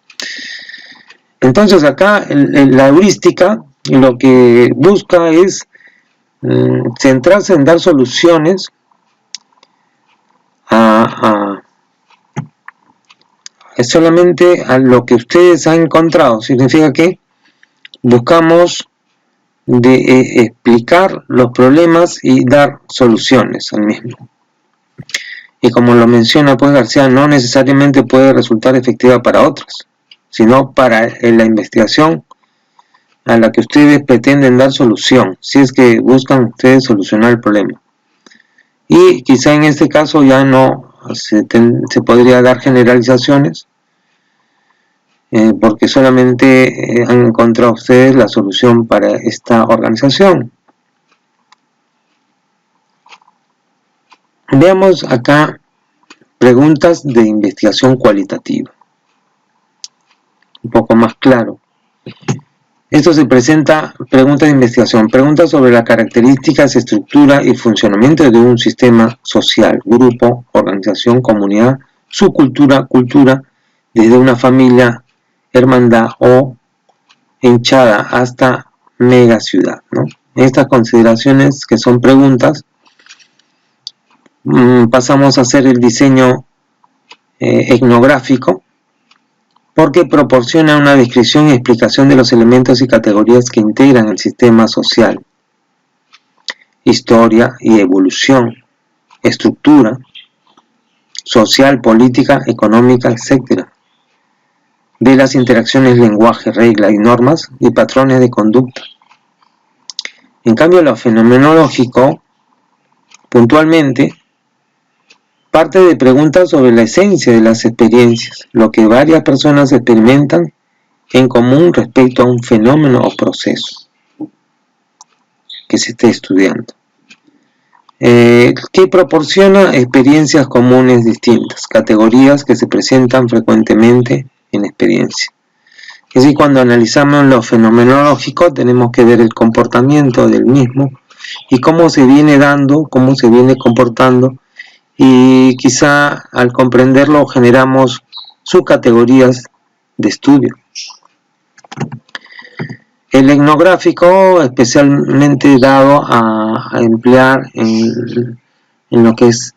Entonces acá la heurística lo que busca es centrarse en dar soluciones solamente a lo que ustedes han encontrado. Significa que buscamos explicar los problemas y dar soluciones al mismo. Y como lo menciona pues García, no necesariamente puede resultar efectiva para otros, sino para la investigación a la que ustedes pretenden dar solución, si es que buscan ustedes solucionar el problema. Y quizá en este caso ya no se podría dar generalizaciones, porque solamente han encontrado ustedes la solución para esta organización. Veamos acá preguntas de investigación cualitativa. Un poco más claro. Esto se presenta preguntas de investigación, preguntas sobre las características, estructura y funcionamiento de un sistema social, grupo, organización, comunidad, subcultura, cultura, desde una familia, hermandad o hinchada hasta mega ciudad, ¿no? Estas consideraciones, que son preguntas, pasamos a hacer el diseño etnográfico, porque proporciona una descripción y explicación de los elementos y categorías que integran el sistema social, historia y evolución, estructura social, política, económica, etc. De las interacciones, lenguaje, reglas y normas y patrones de conducta. En cambio, lo fenomenológico, puntualmente, parte de preguntas sobre la esencia de las experiencias, lo que varias personas experimentan en común respecto a un fenómeno o proceso que se esté estudiando, que proporciona experiencias comunes distintas, categorías que se presentan frecuentemente en experiencia. Es decir, cuando analizamos lo fenomenológico tenemos que ver el comportamiento del mismo y cómo se viene dando, cómo se viene comportando, y quizá al comprenderlo generamos subcategorías de estudio. El etnográfico, especialmente dado a emplear en lo que es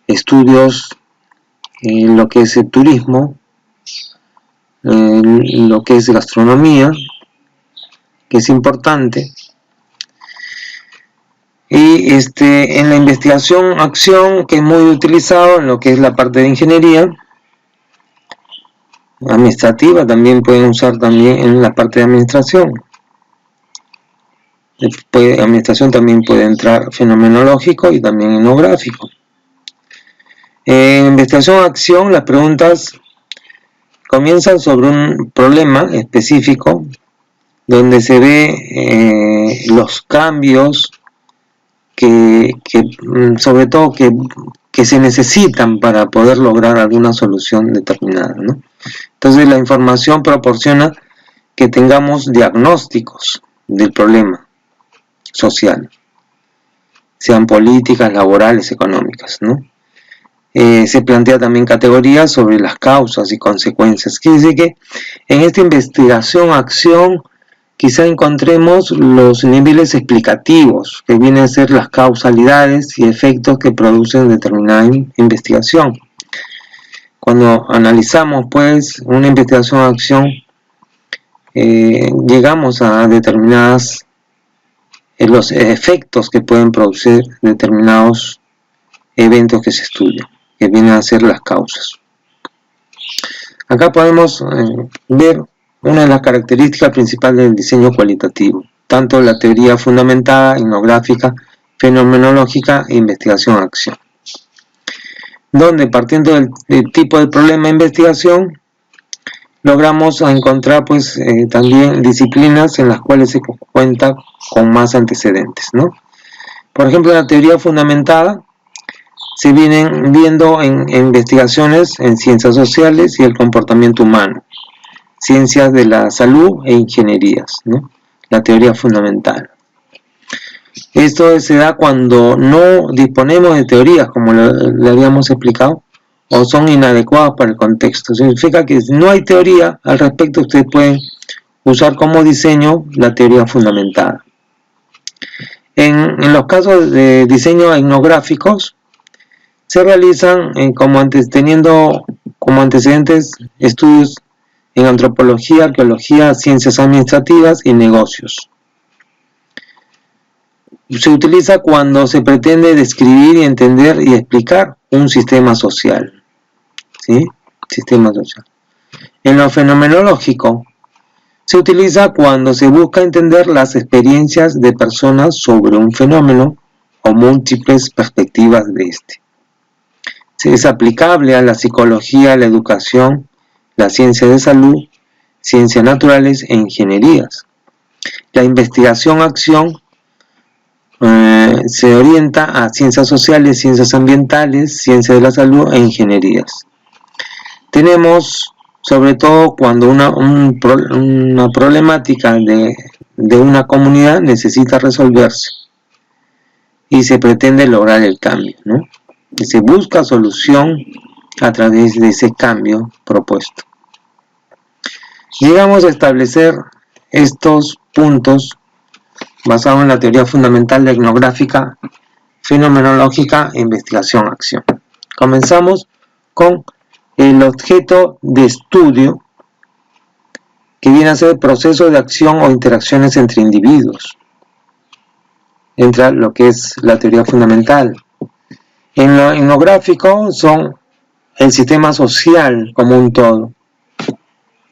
estudios, en lo que es el turismo, en lo que es gastronomía, que es importante. Y en la investigación acción, que es muy utilizado en lo que es la parte de ingeniería administrativa, también pueden usar también en la parte de administración. Administración también puede entrar fenomenológico y también etnográfico. En investigación acción, las preguntas comienzan sobre un problema específico donde se ve los cambios sobre todo que se necesitan para poder lograr alguna solución determinada, ¿no? Entonces la información proporciona que tengamos diagnósticos del problema social. sean políticas, laborales, económicas, ¿no? Se plantea también categorías sobre las causas y consecuencias. Quiere decir que en esta investigación-acción quizá encontremos los niveles explicativos, que vienen a ser las causalidades y efectos que producen determinada investigación. Cuando analizamos pues una investigación-acción, llegamos a determinadas los efectos que pueden producir determinados eventos que se estudian, que vienen a ser las causas. Acá podemos ver una de las características principales del diseño cualitativo, tanto la teoría fundamentada, etnográfica, fenomenológica e investigación-acción, donde partiendo del tipo de problema de investigación, logramos encontrar pues también disciplinas en las cuales se cuenta con más antecedentes, ¿no? Por ejemplo, la teoría fundamentada se vienen viendo en investigaciones en ciencias sociales y el comportamiento humano, ciencias de la salud e ingenierías, ¿no? La teoría fundamental. Esto se da cuando no disponemos de teorías, como le habíamos explicado, o son inadecuadas para el contexto. Significa que si no hay teoría al respecto, ustedes pueden usar como diseño la teoría fundamentada. En los casos de diseño etnográficos, se realizan teniendo como antecedentes estudios en antropología, arqueología, ciencias administrativas y negocios. Se utiliza cuando se pretende describir y entender y explicar un sistema social. ¿Sí? Sistema social. En lo fenomenológico, se utiliza cuando se busca entender las experiencias de personas sobre un fenómeno o múltiples perspectivas de este. Es aplicable a la psicología, la educación, la ciencia de salud, ciencias naturales e ingenierías. La investigación-acción se orienta a ciencias sociales, ciencias ambientales, ciencias de la salud e ingenierías. Tenemos, sobre todo, cuando una problemática de una comunidad necesita resolverse y se pretende lograr el cambio, ¿no? Y se busca solución a través de ese cambio propuesto. Llegamos a establecer estos puntos basados en la teoría fundamental de etnográfica, fenomenológica e investigación-acción. Comenzamos con el objeto de estudio, que viene a ser el proceso de acción o interacciones entre individuos. Entra lo que es la teoría fundamental. En lo etnográfico son el sistema social como un todo,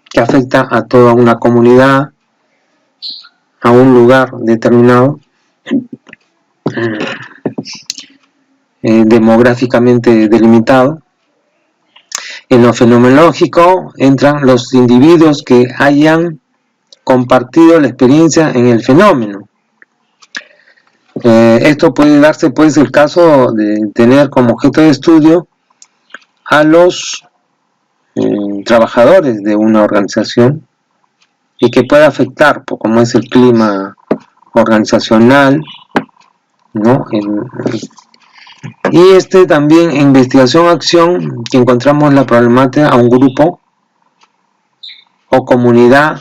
que afecta a toda una comunidad, a un lugar determinado, demográficamente delimitado. En lo fenomenológico entran los individuos que hayan compartido la experiencia en el fenómeno. Esto puede darse pues el caso de tener como objeto de estudio a los trabajadores de una organización y que pueda afectar, como es el clima organizacional, ¿no? Y también en investigación-acción, que encontramos la problemática a un grupo o comunidad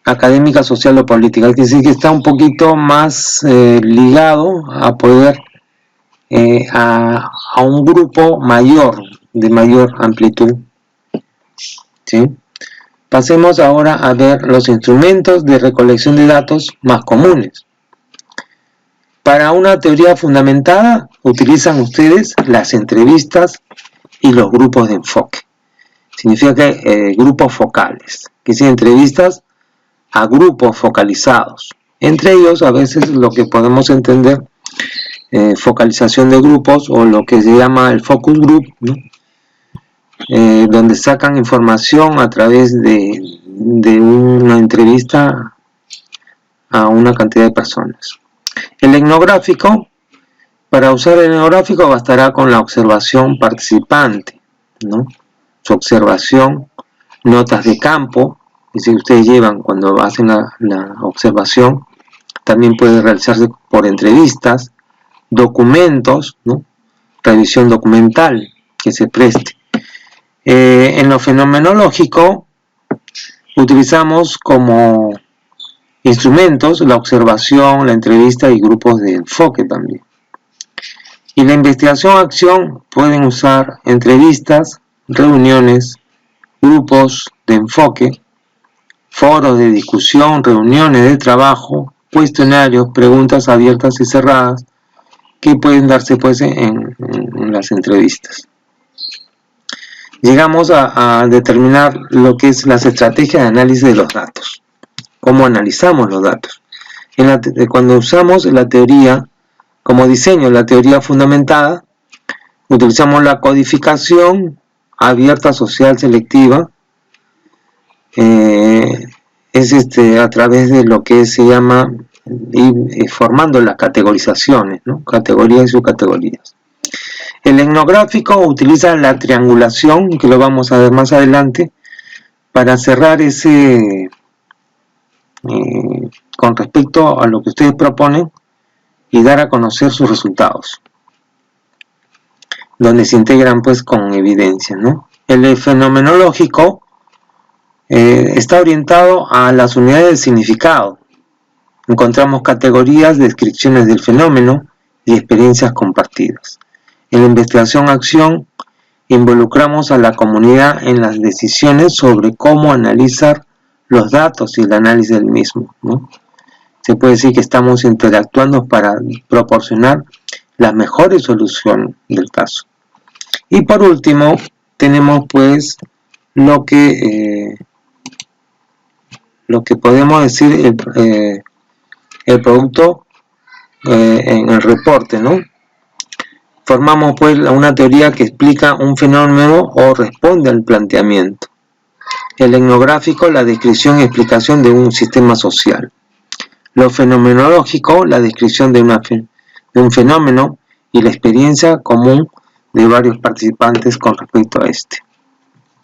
académica, social o política. Es decir, que está un poquito más ligado a poder a un grupo mayor, de mayor amplitud. ¿Sí? Pasemos ahora a ver los instrumentos de recolección de datos más comunes. Para una teoría fundamentada, utilizan ustedes las entrevistas y los grupos de enfoque. Significa que grupos focales, que son entrevistas a grupos focalizados. Entre ellos, a veces lo que podemos entender, focalización de grupos o lo que se llama el focus group, ¿no? Donde sacan información a través de una entrevista a una cantidad de personas. El etnográfico, para usar el etnográfico bastará con la observación participante, ¿no? Su observación, notas de campo, y si ustedes llevan cuando hacen la observación, también puede realizarse por entrevistas, documentos, ¿no? Revisión documental que se preste. En lo fenomenológico utilizamos como instrumentos la observación, la entrevista y grupos de enfoque también. Y la investigación-acción pueden usar entrevistas, reuniones, grupos de enfoque, foros de discusión, reuniones de trabajo, cuestionarios, preguntas abiertas y cerradas que pueden darse pues en las entrevistas. Llegamos a determinar lo que es las estrategias de análisis de los datos. ¿Cómo analizamos los datos? Cuando usamos la teoría como diseño, la teoría fundamentada, utilizamos la codificación abierta, social, selectiva. Es a través de lo que se llama formando las categorizaciones, ¿no? Categorías y subcategorías. El etnográfico utiliza la triangulación, que lo vamos a ver más adelante, para cerrar ese con respecto a lo que ustedes proponen y dar a conocer sus resultados, donde se integran pues con evidencia, ¿no? El fenomenológico está orientado a las unidades de significado. Encontramos categorías, descripciones del fenómeno y experiencias compartidas. En la investigación-acción involucramos a la comunidad en las decisiones sobre cómo analizar los datos y el análisis del mismo, ¿no? Se puede decir que estamos interactuando para proporcionar las mejores soluciones del caso. Y por último, tenemos pues lo que podemos decir el producto en el reporte, ¿no? Formamos pues una teoría que explica un fenómeno o responde al planteamiento. El etnográfico, la descripción y explicación de un sistema social. Lo fenomenológico, la descripción de un fenómeno y la experiencia común de varios participantes con respecto a este.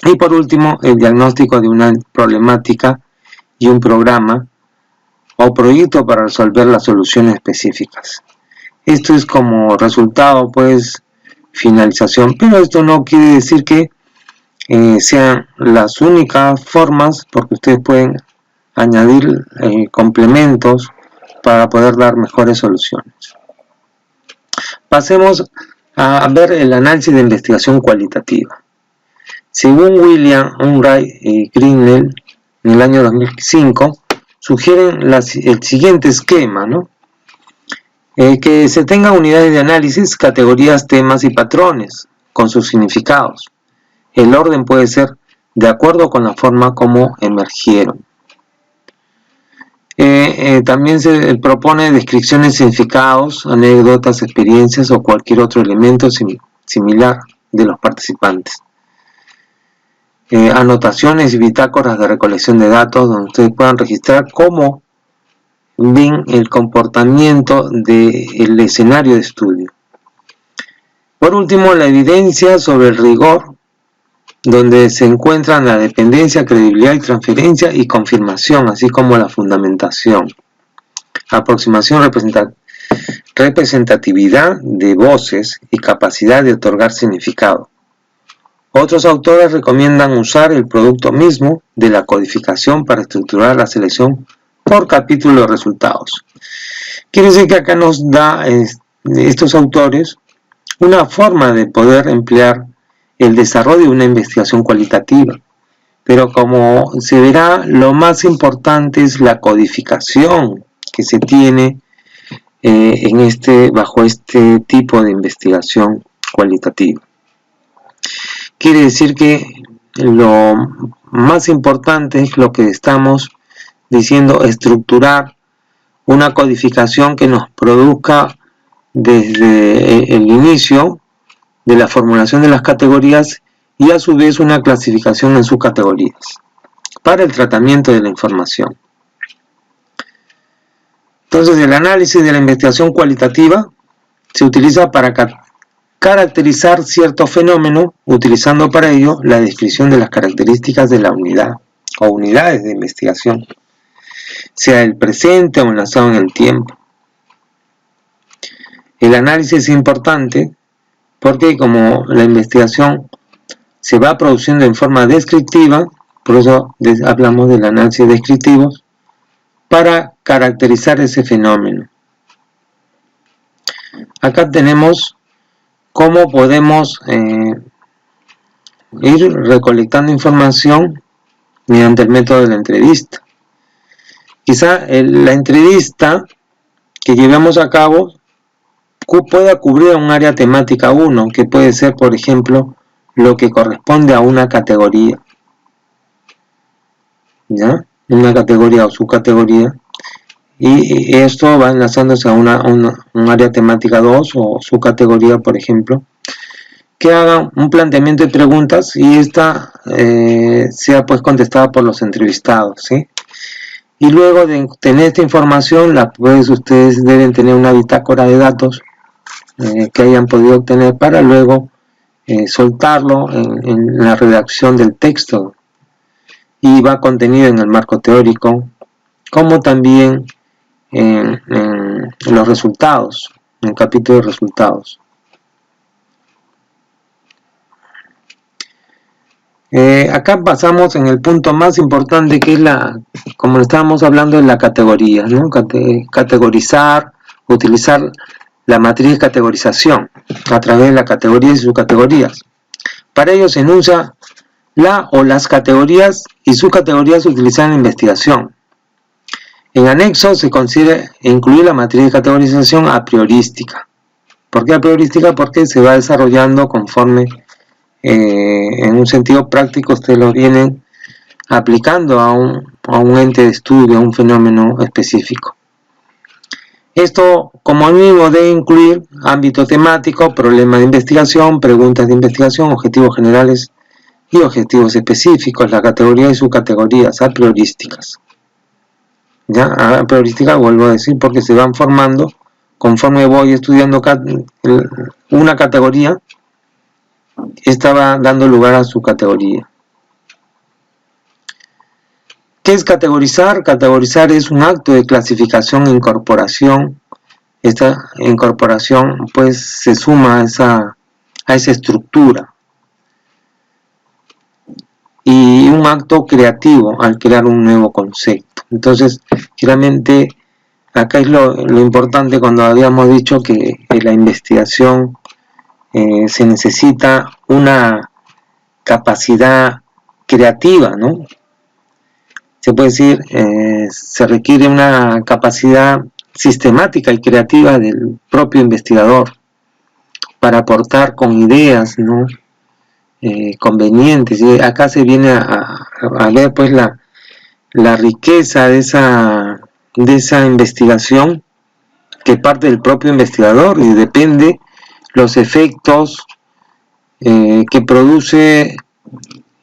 Y por último, el diagnóstico de una problemática y un programa o proyecto para resolver las soluciones específicas. Esto es como resultado, pues, finalización, pero esto no quiere decir que sean las únicas formas, porque ustedes pueden añadir complementos para poder dar mejores soluciones. Pasemos a ver el análisis de investigación cualitativa. Según William Unruh y Grinnell, en el año 2005, sugieren el siguiente esquema, ¿no? Que se tengan unidades de análisis, categorías, temas y patrones con sus significados. El orden puede ser de acuerdo con la forma como emergieron. También se propone descripciones, significados, anécdotas, experiencias o cualquier otro elemento similar de los participantes. Anotaciones y bitácoras de recolección de datos donde ustedes puedan registrar cómo ven el comportamiento del escenario de estudio. Por último, la evidencia sobre el rigor, donde se encuentran la dependencia, credibilidad y transferencia y confirmación, así como la fundamentación. Aproximación, representatividad de voces y capacidad de otorgar significado. Otros autores recomiendan usar el producto mismo de la codificación para estructurar la selección por capítulo de resultados. Quiere decir que acá nos da estos autores una forma de poder emplear el desarrollo de una investigación cualitativa. Pero como se verá, lo más importante es la codificación que se tiene bajo este tipo de investigación cualitativa. Quiere decir que lo más importante es lo que estamos diciendo, estructurar una codificación que nos produzca desde el inicio de la formulación de las categorías y a su vez una clasificación en subcategorías para el tratamiento de la información. Entonces, el análisis de la investigación cualitativa se utiliza para caracterizar cierto fenómeno, utilizando para ello la descripción de las características de la unidad o unidades de investigación. sea el presente o enlazado en el tiempo. El análisis es importante porque como la investigación se va produciendo en forma descriptiva, por eso hablamos del análisis descriptivo, para caracterizar ese fenómeno. Acá tenemos cómo podemos ir recolectando información mediante el método de la entrevista. Quizá la entrevista que llevemos a cabo pueda cubrir un área temática 1, que puede ser, por ejemplo, lo que corresponde a una categoría, ¿ya? Una categoría o subcategoría, y esto va enlazándose a un área temática 2 o subcategoría, por ejemplo, que haga un planteamiento de preguntas y esta sea pues contestada por los entrevistados, ¿sí? Y luego de tener esta información, ustedes deben tener una bitácora de datos que hayan podido obtener para luego soltarlo en la redacción del texto, y va contenido en el marco teórico, como también en los resultados, en el capítulo de resultados. Acá pasamos en el punto más importante, que es como estábamos hablando, de la categoría, ¿no? Categorizar, utilizar la matriz de categorización a través de las categorías y subcategorías. Para ello se enuncia la o las categorías y subcategorías utilizadas en la investigación. En anexo se considera incluir la matriz de categorización a priorística. ¿Por qué a priorística? Porque se va desarrollando conforme en un sentido práctico ustedes lo vienen aplicando a un ente de estudio, a un fenómeno específico. Esto como mínimo debe incluir ámbito temático, problema de investigación, preguntas de investigación, objetivos generales y objetivos específicos, la categoría y subcategorías a priorísticas. Ya, a priorística vuelvo a decir porque se van formando conforme voy estudiando una categoría. Esta va dando lugar a su categoría. ¿Qué es categorizar? Categorizar es un acto de clasificación e incorporación. Esta incorporación pues se suma a esa estructura. Y un acto creativo al crear un nuevo concepto. Entonces, claramente, acá es lo importante cuando habíamos dicho que la investigación se necesita una capacidad creativa, ¿no? Se puede decir, se requiere una capacidad sistemática y creativa del propio investigador para aportar con ideas, ¿no? Convenientes. Y acá se viene a ver pues la riqueza de esa investigación que parte del propio investigador y depende los efectos que produce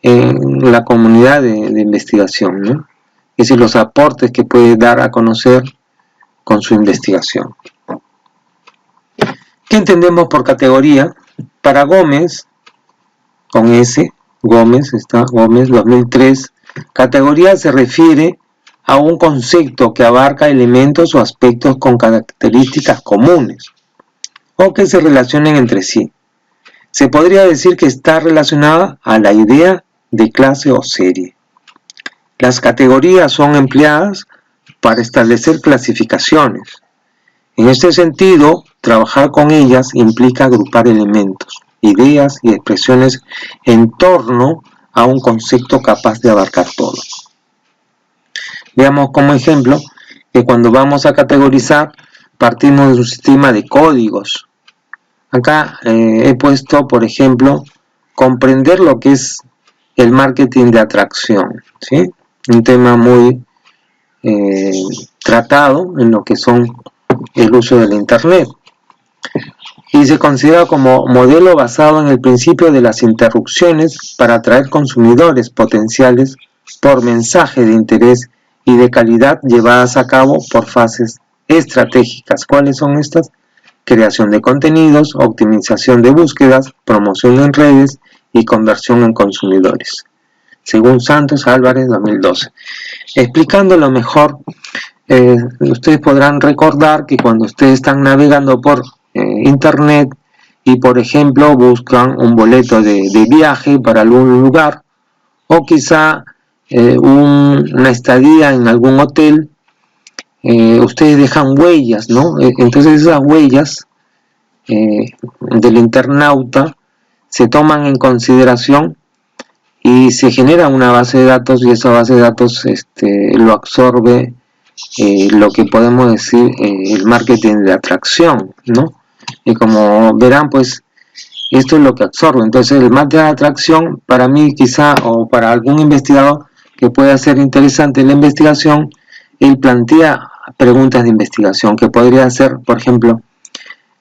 en la comunidad de investigación, ¿no? Es decir, los aportes que puede dar a conocer con su investigación. ¿Qué entendemos por categoría? Para Gómez, con S, Gómez, 2003, categoría se refiere a un concepto que abarca elementos o aspectos con características comunes o que se relacionen entre sí. Se podría decir que está relacionada a la idea de clase o serie. Las categorías son empleadas para establecer clasificaciones. En este sentido, trabajar con ellas implica agrupar elementos, ideas y expresiones en torno a un concepto capaz de abarcar todo. Veamos como ejemplo que cuando vamos a categorizar partimos de un sistema de códigos. Acá he puesto, por ejemplo, comprender lo que es el marketing de atracción, ¿sí? Un tema muy tratado en lo que son el uso de la internet. Y se considera como modelo basado en el principio de las interrupciones para atraer consumidores potenciales por mensaje de interés y de calidad llevadas a cabo por fases estratégicas. ¿Cuáles son estas? Creación de contenidos, optimización de búsquedas, promoción en redes y conversión en consumidores. Según Santos Álvarez, 2012. Explicándolo mejor, ustedes podrán recordar que cuando ustedes están navegando por internet y por ejemplo buscan un boleto de viaje para algún lugar o quizá una estadía en algún hotel, ustedes dejan huellas, ¿no? Entonces esas huellas del internauta se toman en consideración y se genera una base de datos y esa base de datos lo absorbe lo que podemos decir el marketing de atracción, ¿no? Y como verán, pues esto es lo que absorbe. Entonces el marketing de atracción para mí quizá o para algún investigador que pueda ser interesante en la investigación, él plantea preguntas de investigación que podría ser, por ejemplo,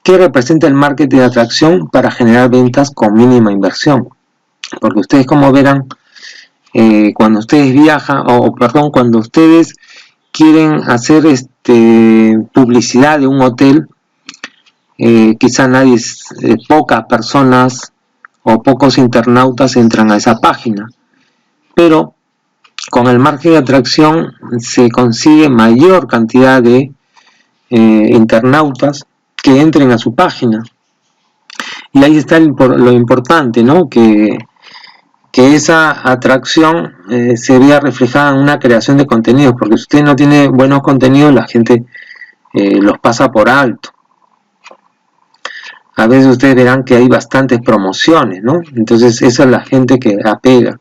¿qué representa el marketing de atracción para generar ventas con mínima inversión? Porque ustedes como verán, cuando ustedes viajan, cuando ustedes quieren hacer publicidad de un hotel, quizá pocas personas o pocos internautas entran a esa página, pero con el marketing de atracción se consigue mayor cantidad de internautas que entren a su página. Y ahí está lo importante, ¿no? Que esa atracción se vea reflejada en una creación de contenidos, porque si usted no tiene buenos contenidos, la gente los pasa por alto. A veces ustedes verán que hay bastantes promociones, ¿no? Entonces esa es la gente que apela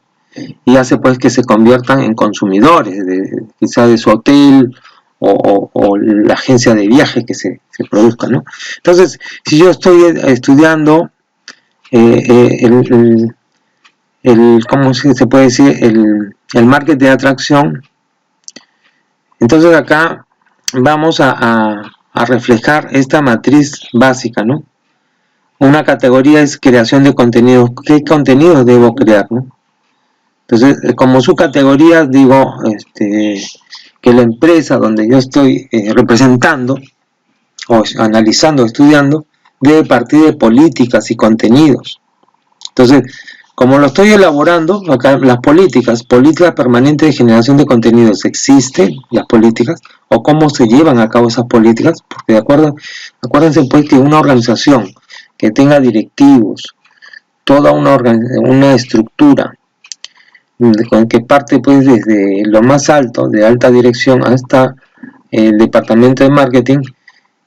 y hace pues que se conviertan en consumidores, quizá de su hotel o la agencia de viaje que se produzca, ¿no? Entonces, si yo estoy estudiando ¿cómo se puede decir? El marketing de atracción, entonces acá vamos a reflejar esta matriz básica, ¿no? Una categoría es creación de contenidos. ¿Qué contenidos debo crear, no? Entonces, como subcategoría digo que la empresa donde yo estoy representando o analizando, estudiando, debe partir de políticas y contenidos. Entonces, como lo estoy elaborando, acá las políticas permanentes de generación de contenidos, ¿existen las políticas? ¿O cómo se llevan a cabo esas políticas? Porque acuérdense pues que una organización que tenga directivos, toda una estructura, con que parte pues desde lo más alto, de alta dirección, hasta el departamento de marketing,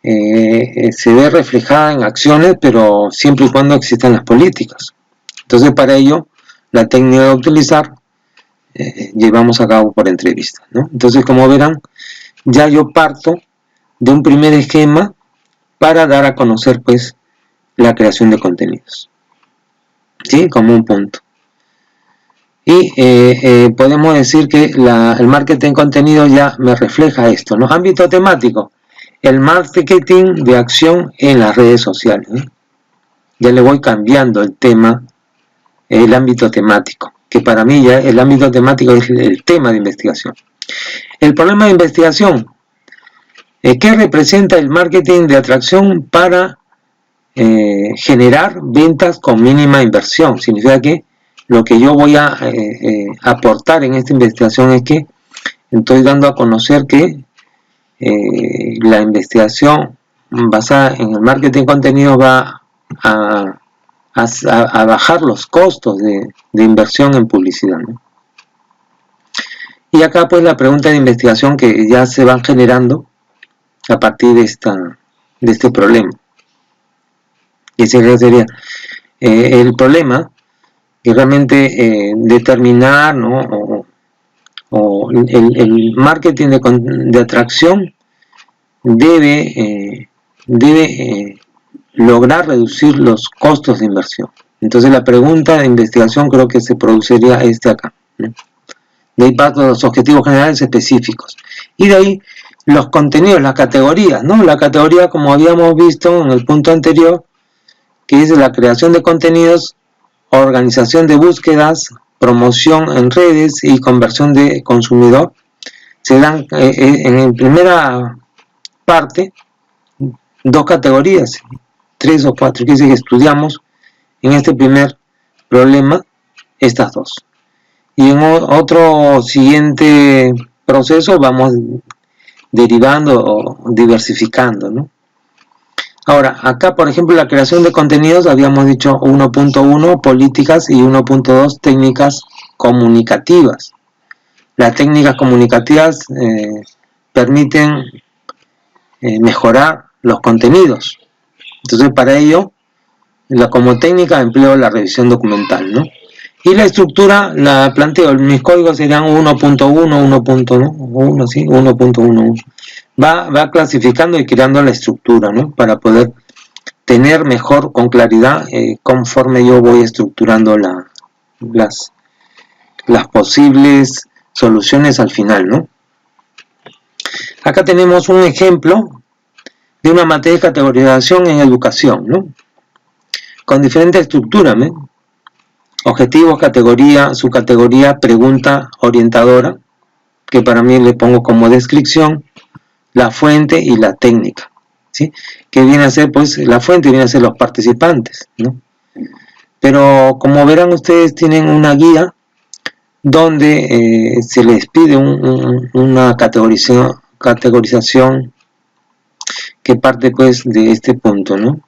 se ve reflejada en acciones, pero siempre y cuando existan las políticas. Entonces para ello, la técnica de utilizar, llevamos a cabo por entrevista, ¿no? Entonces como verán, ya yo parto de un primer esquema para dar a conocer pues la creación de contenidos, ¿sí? Como un punto. Y podemos decir que el marketing de contenido ya me refleja esto, ¿no? Ámbito temático, el marketing de acción en las redes sociales, ¿no? Ya le voy cambiando el tema, el ámbito temático, que para mí ya el ámbito temático es el tema de investigación. El problema de investigación, ¿qué representa el marketing de atracción para generar ventas con mínima inversión? Significa que lo que yo voy a aportar en esta investigación es que estoy dando a conocer que la investigación basada en el marketing de contenido va a bajar los costos de inversión en publicidad, ¿no? Y acá pues la pregunta de investigación que ya se van generando a partir de este problema. Y ese sería el problema, que realmente determinar, ¿no? o el marketing de atracción debe lograr reducir los costos de inversión. Entonces la pregunta de investigación creo que se produciría acá, ¿no? De ahí paso los objetivos generales específicos. Y de ahí los contenidos, las categorías, ¿no? La categoría, como habíamos visto en el punto anterior, que es la creación de contenidos, organización de búsquedas, promoción en redes y conversión de consumidor, se dan en primera parte dos categorías, 3 o 4, que dice que estudiamos en este primer problema estas dos. Y en otro siguiente proceso vamos derivando o diversificando, ¿no? Ahora, acá, por ejemplo, la creación de contenidos, habíamos dicho 1.1 políticas y 1.2 técnicas comunicativas. Las técnicas comunicativas permiten mejorar los contenidos. Entonces, para ello, como técnica empleo la revisión documental, ¿no? Y la estructura la planteo, mis códigos serían 1.1, 1.1, ¿sí? 1.11. Va clasificando y creando la estructura, ¿no? Para poder tener mejor, con claridad, conforme yo voy estructurando las posibles soluciones al final, ¿no? Acá tenemos un ejemplo de una materia de categorización en educación, ¿no? Con diferente estructura, ¿no? Objetivos, categoría, subcategoría, pregunta orientadora, que para mí le pongo como descripción, la fuente y la técnica, ¿sí? Que viene a ser, pues, la fuente viene a ser los participantes, ¿no? Pero como verán ustedes, tienen una guía donde se les pide una categorización que parte, pues, de este punto, ¿no?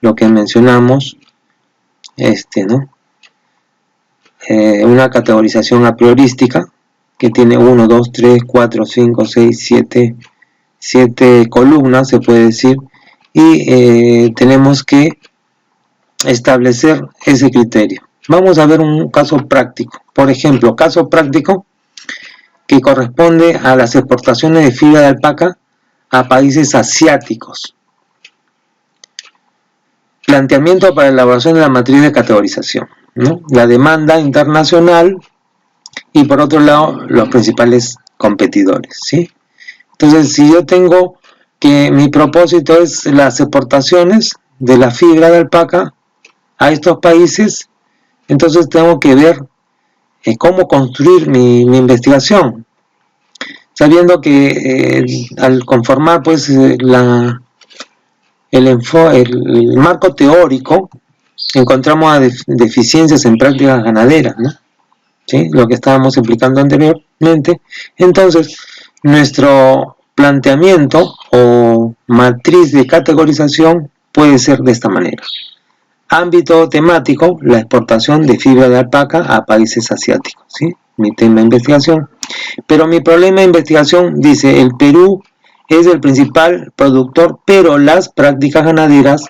Lo que mencionamos, ¿no? Una categorización a priorística que tiene 1, 2, 3, 4, 5, 6, 7 columnas, se puede decir, y tenemos que establecer ese criterio. Vamos a ver un caso práctico. Por ejemplo, caso práctico que corresponde a las exportaciones de fibra de alpaca a países asiáticos. Planteamiento para elaboración de la matriz de categorización, ¿no? La demanda internacional y por otro lado los principales competidores, ¿sí? Entonces, si yo tengo que mi propósito es las exportaciones de la fibra de alpaca a estos países, entonces tengo que ver cómo construir mi investigación, sabiendo que al conformar, pues, el marco teórico, encontramos deficiencias en prácticas ganaderas, ¿no? ¿Sí? Lo que estábamos explicando anteriormente. Entonces, nuestro planteamiento o matriz de categorización puede ser de esta manera. Ámbito temático, la exportación de fibra de alpaca a países asiáticos, ¿sí? Mi tema de investigación. Pero mi problema de investigación dice, el Perú es el principal productor, pero las prácticas ganaderas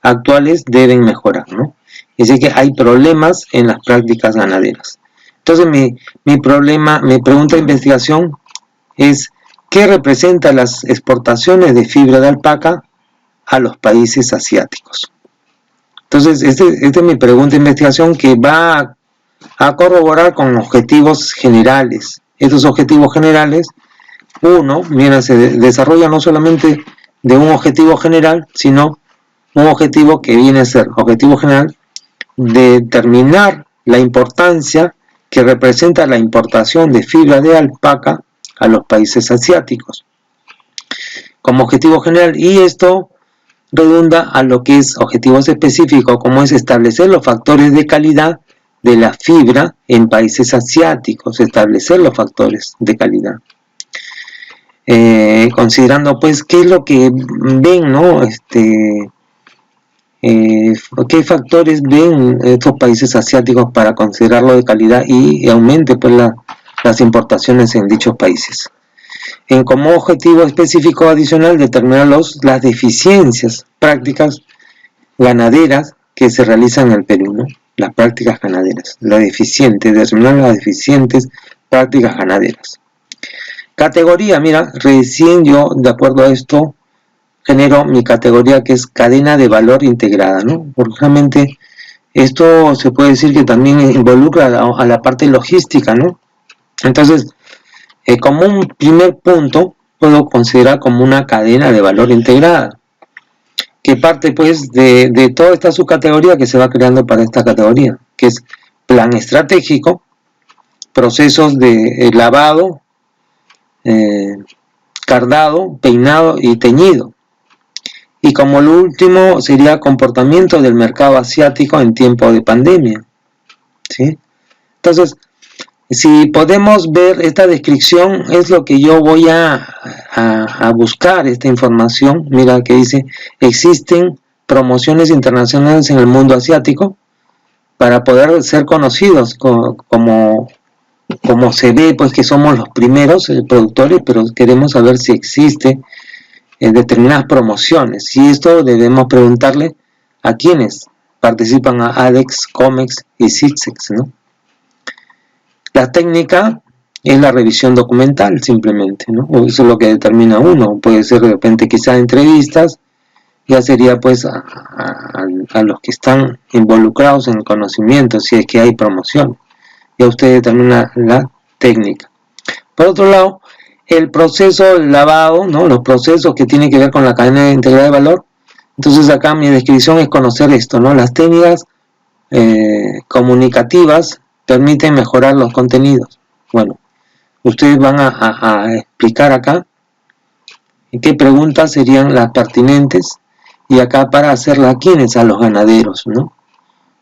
actuales deben mejorar, ¿no? Es decir, que hay problemas en las prácticas ganaderas. Entonces, mi pregunta de investigación es, ¿qué representa las exportaciones de fibra de alpaca a los países asiáticos? Entonces, esta es mi pregunta de investigación que va a corroborar con objetivos generales. Estos objetivos generales, se desarrolla no solamente de un objetivo general, sino un objetivo que viene a ser objetivo general de determinar la importancia que representa la importación de fibra de alpaca a los países asiáticos como objetivo general, y esto redunda a lo que es objetivos específicos, como es establecer los factores de calidad de la fibra en países asiáticos, establecer los factores de calidad. Considerando, pues, qué es lo que ven, ¿no? ¿Qué factores ven estos países asiáticos para considerarlo de calidad y aumente, pues, las importaciones en dichos países? Como objetivo específico adicional, determinar las deficiencias prácticas ganaderas que se realizan en el Perú, ¿no? Las prácticas ganaderas, determinar las deficientes prácticas ganaderas. Categoría, mira, recién yo, de acuerdo a esto, genero mi categoría que es cadena de valor integrada, ¿no? Porque realmente esto se puede decir que también involucra a la parte logística, ¿no? Entonces, como un primer punto, puedo considerar como una cadena de valor integrada, que parte, pues, de toda esta subcategoría que se va creando para esta categoría, que es plan estratégico, procesos de lavado, cardado, peinado y teñido. Y como lo último sería comportamiento del mercado asiático en tiempo de pandemia, ¿sí? Entonces, Si podemos ver esta descripción, es lo que yo voy a buscar esta información. Mira que dice, existen promociones internacionales en el mundo asiático para poder ser conocidos como se ve, pues que somos los primeros productores, pero queremos saber si existe determinadas promociones. Y esto debemos preguntarle a quienes participan, a ADEX, COMEX y SICSEX, ¿no? La técnica es la revisión documental, simplemente, ¿no? Eso es lo que determina uno. Puede ser de repente quizás entrevistas, ya sería pues a los que están involucrados en el conocimiento, si es que hay promoción. Ya usted determina la técnica. Por otro lado, el proceso del lavado, ¿no? Los procesos que tienen que ver con la cadena de integridad de valor. Entonces acá mi descripción es conocer esto, ¿no? Las técnicas comunicativas permiten mejorar los contenidos. Bueno, ustedes van a explicar acá qué preguntas serían las pertinentes y acá para hacerlas a quienes, a los ganaderos, ¿no?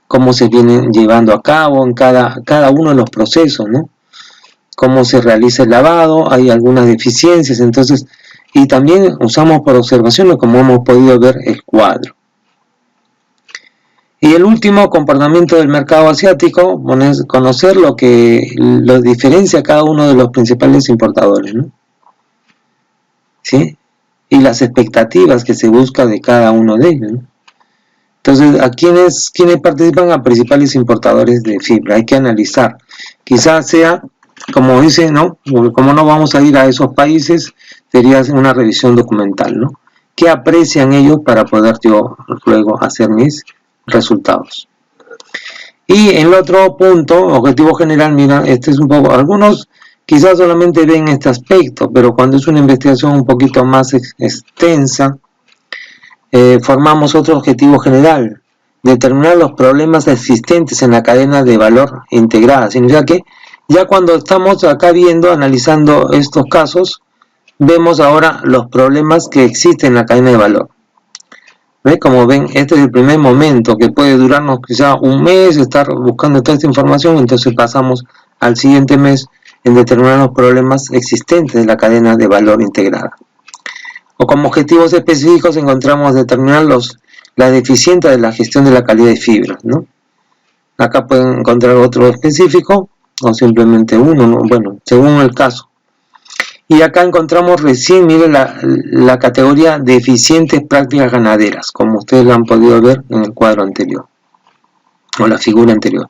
Cómo se vienen llevando a cabo en cada uno de los procesos, ¿no? Cómo se realiza el lavado, hay algunas deficiencias, entonces, y también usamos por observaciones, como hemos podido ver, el cuadro. Y el último, comportamiento del mercado asiático, conocer lo que lo diferencia a cada uno de los principales importadores, ¿no? ¿Sí? Y las expectativas que se busca de cada uno de ellos, ¿no? Entonces, ¿a quiénes participan? A principales importadores de fibra. Hay que analizar. Quizás sea, como dice, ¿no? Como no vamos a ir a esos países, sería una revisión documental, ¿no? ¿Qué aprecian ellos para poder yo luego hacer mis resultados? Y en el otro punto, objetivo general, mira, este es un poco, algunos quizás solamente ven este aspecto, pero cuando es una investigación un poquito más extensa, formamos otro objetivo general, determinar los problemas existentes en la cadena de valor integrada. Significa que ya cuando estamos acá viendo, analizando estos casos, vemos ahora los problemas que existen en la cadena de valor. ¿Ve? Como ven, este es el primer momento que puede durarnos quizá un mes, estar buscando toda esta información, entonces pasamos al siguiente mes en determinar los problemas existentes de la cadena de valor integrada. O como objetivos específicos encontramos determinar las deficiencias de la gestión de la calidad de fibra, ¿no? Acá pueden encontrar otro específico o simplemente uno, ¿no? Bueno, según el caso. Y acá encontramos recién, miren, la categoría deficientes prácticas ganaderas, como ustedes lo han podido ver en el cuadro anterior, o la figura anterior.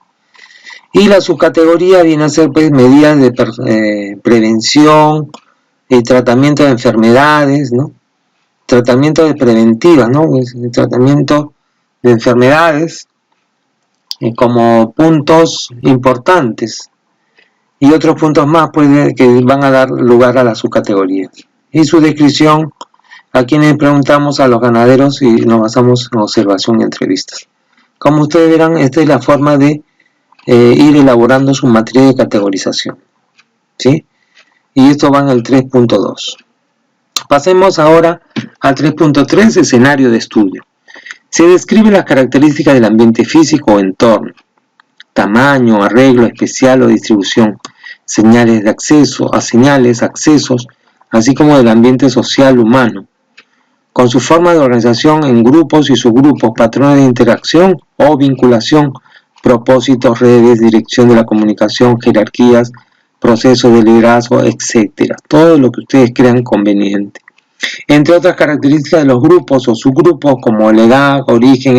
Y la subcategoría viene a ser pues medidas de prevención y tratamiento de enfermedades, ¿no? Tratamiento de preventivas, ¿no? El tratamiento de enfermedades como puntos importantes y otros puntos más pues, que van a dar lugar a las subcategorías. Y su descripción, a quienes preguntamos, a los ganaderos, y nos basamos en observación y entrevistas. Como ustedes verán, esta es la forma de ir elaborando su matriz de categorización, ¿sí? Y esto va en el 3.2. Pasemos ahora al 3.3, escenario de estudio. Se describen las características del ambiente físico o entorno, tamaño, arreglo especial o distribución, señales de acceso, accesos, así como del ambiente social humano, con su forma de organización en grupos y subgrupos, patrones de interacción o vinculación, propósitos, redes, dirección de la comunicación, jerarquías, procesos de liderazgo, etc. Todo lo que ustedes crean conveniente. Entre otras características de los grupos o subgrupos como la edad, origen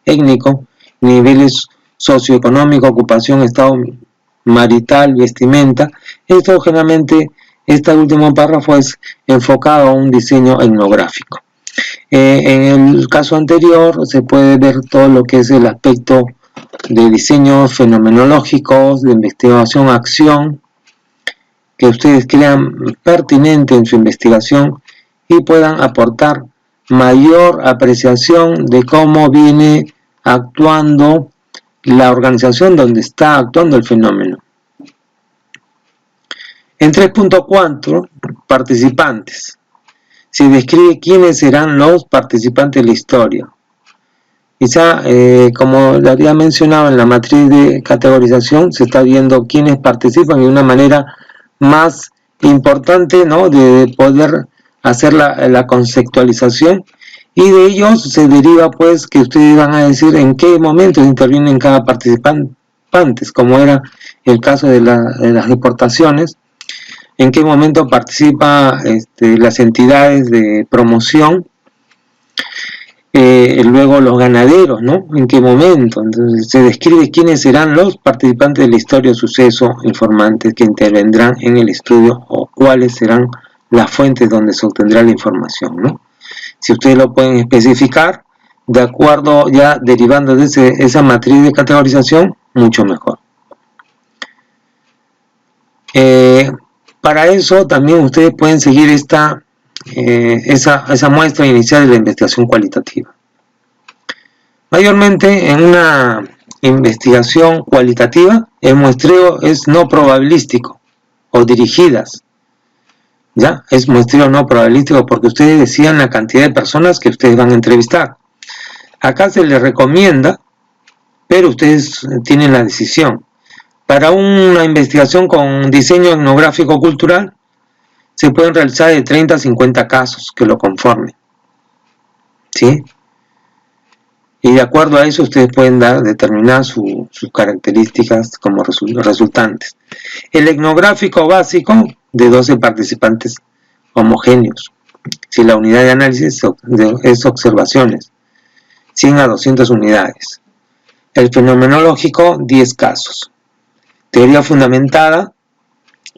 étnico, niveles socioeconómico, ocupación, estado marital, vestimenta. Esto generalmente, este último párrafo es enfocado a un diseño etnográfico. En el caso anterior se puede ver todo lo que es el aspecto de diseño fenomenológico, de investigación, acción, que ustedes crean pertinente en su investigación y puedan aportar mayor apreciación de cómo viene actuando la organización donde está actuando el fenómeno. En 3.4, participantes. Se describe quiénes serán los participantes de la historia. Quizá, como lo había mencionado en la matriz de categorización, se está viendo quiénes participan de una manera más importante, ¿no?, de poder hacer la conceptualización, y de ellos se deriva pues que ustedes van a decir en qué momento intervienen cada participante, como era el caso de las deportaciones, en qué momento participan las entidades de promoción, luego los ganaderos, ¿no? En qué momento. Entonces se describe quiénes serán los participantes de la historia o suceso, informantes que intervendrán en el estudio, o cuáles serán las fuentes donde se obtendrá la información, ¿no? Si ustedes lo pueden especificar, de acuerdo, ya derivando de esa matriz de categorización, mucho mejor. Para eso también ustedes pueden seguir esa muestra inicial de la investigación cualitativa. Mayormente en una investigación cualitativa, el muestreo es no probabilístico o dirigidas. ¿Ya? Es muestreo no probabilístico porque ustedes decían la cantidad de personas que ustedes van a entrevistar. Acá se les recomienda, pero ustedes tienen la decisión. Para una investigación con diseño etnográfico cultural, se pueden realizar de 30 a 50 casos que lo conformen, ¿sí? Y de acuerdo a eso ustedes pueden determinar sus características como resultantes. El etnográfico básico, de 12 participantes homogéneos. Si la unidad de análisis es observaciones, 100 a 200 unidades. El fenomenológico, 10 casos. Teoría fundamentada,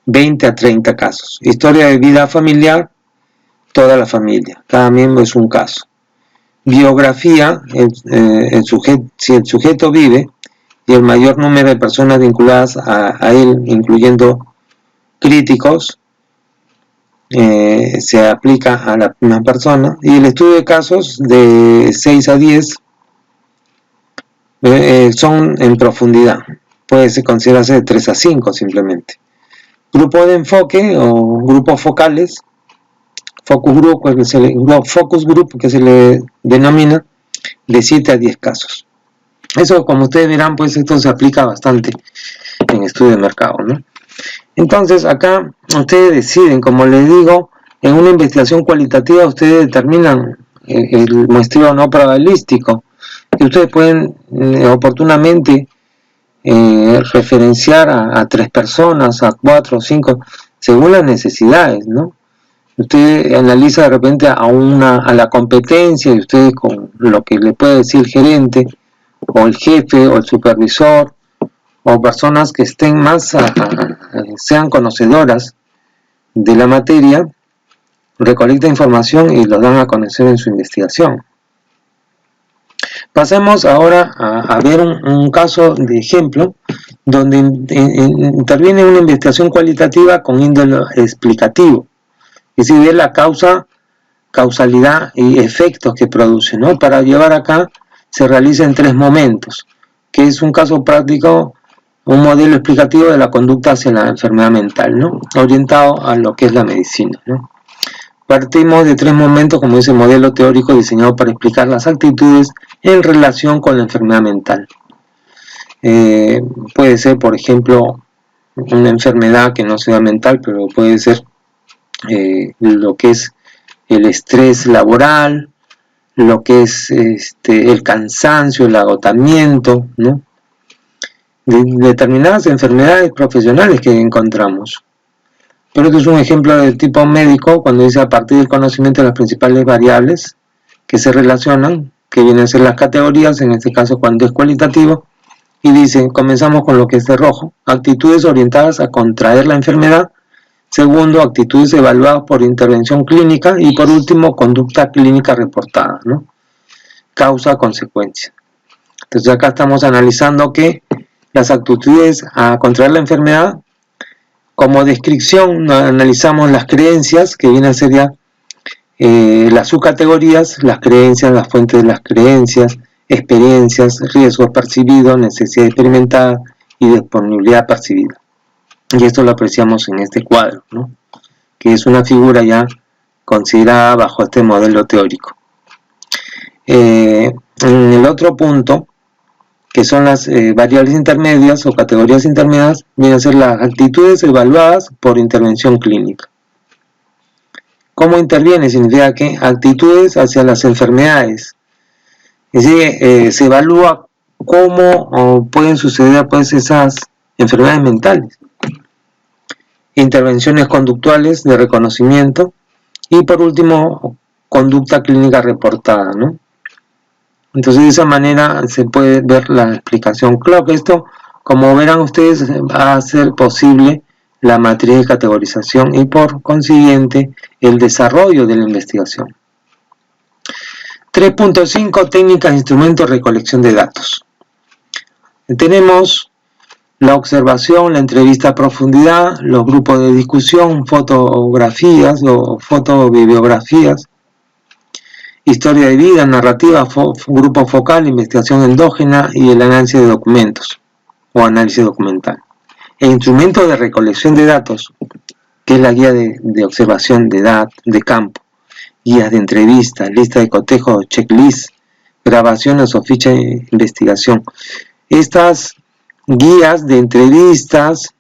20 a 30 casos. Historia de vida familiar, toda la familia. Cada miembro es un caso. Biografía, si el sujeto vive, y el mayor número de personas vinculadas a él, incluyendo críticos, se aplica a la misma persona. Y el estudio de casos, de 6 a 10, son en profundidad. Puede considerarse de 3 a 5 simplemente. Grupo de enfoque o grupos focales, focus group, que se le denomina, de 7 a 10 casos. Eso, como ustedes verán, pues esto se aplica bastante en estudio de mercado, ¿no? Entonces acá ustedes deciden, como les digo, en una investigación cualitativa ustedes determinan el muestreo no probabilístico, y ustedes pueden oportunamente referenciar a 3 personas, a 4 o 5, según las necesidades, ¿no? Usted analiza de repente a la competencia, y usted con lo que le puede decir el gerente, o el jefe, o el supervisor, o personas que estén más, sean conocedoras de la materia, recolecta información y lo dan a conocer en su investigación. Pasemos ahora a ver un caso de ejemplo donde interviene una investigación cualitativa con índole explicativo, es decir, ver la causalidad y efectos que produce, ¿no? Para llevar acá se realiza en 3 momentos, que es un caso práctico, un modelo explicativo de la conducta hacia la enfermedad mental, ¿no? Orientado a lo que es la medicina, ¿no? Partimos de 3 momentos, como dice el modelo teórico diseñado para explicar las actitudes en relación con la enfermedad mental. Puede ser, por ejemplo, una enfermedad que no sea mental, pero puede ser lo que es el estrés laboral, lo que es el cansancio, el agotamiento, ¿no? De determinadas enfermedades profesionales que encontramos. Pero esto es un ejemplo del tipo médico, cuando dice a partir del conocimiento de las principales variables que se relacionan, que vienen a ser las categorías, en este caso cuando es cualitativo, y dice, comenzamos con lo que es de rojo, actitudes orientadas a contraer la enfermedad, segundo, actitudes evaluadas por intervención clínica, y por último, conducta clínica reportada, ¿no? Causa-consecuencia. Entonces acá estamos analizando que las actitudes a contraer la enfermedad, como descripción, analizamos las creencias, que vienen a ser ya las subcategorías, las creencias, las fuentes de las creencias, experiencias, riesgos percibidos, necesidad experimentada y disponibilidad percibida. Y esto lo apreciamos en este cuadro, ¿no? Que es una figura ya considerada bajo este modelo teórico. en el otro punto, que son las variables intermedias o categorías intermedias, vienen a ser las actitudes evaluadas por intervención clínica. ¿Cómo interviene? Significa que actitudes hacia las enfermedades. Es decir, se evalúa cómo pueden suceder pues esas enfermedades mentales. Intervenciones conductuales de reconocimiento y por último conducta clínica reportada, ¿no? Entonces de esa manera se puede ver la explicación. Claro que esto, como verán ustedes, va a ser posible la matriz de categorización y por consiguiente el desarrollo de la investigación. 3.5 técnicas e instrumentos de recolección de datos. Tenemos la observación, la entrevista a profundidad, los grupos de discusión, fotografías o fotobibliografías, historia de vida, narrativa, grupo focal, investigación endógena y el análisis de documentos o análisis documental. El instrumento de recolección de datos, que es la guía de observación de campo, guías de entrevista, lista de cotejo, checklist, grabaciones o ficha de investigación. Estas guías de entrevistas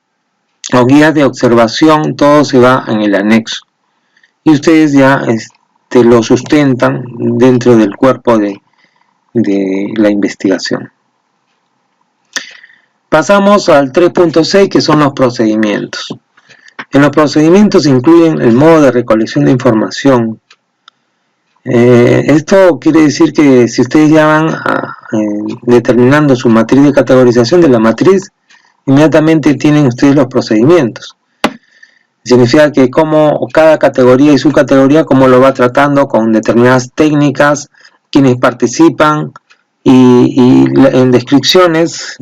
o guías de observación, todo se va en el anexo. Y ustedes ya lo sustentan dentro del cuerpo de la investigación. Pasamos al 3.6, que son los procedimientos. En los procedimientos incluyen el modo de recolección de información. Esto quiere decir que si ustedes ya van determinando su matriz de categorización de la matriz, inmediatamente tienen ustedes los procedimientos. Significa que como cada categoría y subcategoría, cómo lo va tratando con determinadas técnicas, quienes participan y en descripciones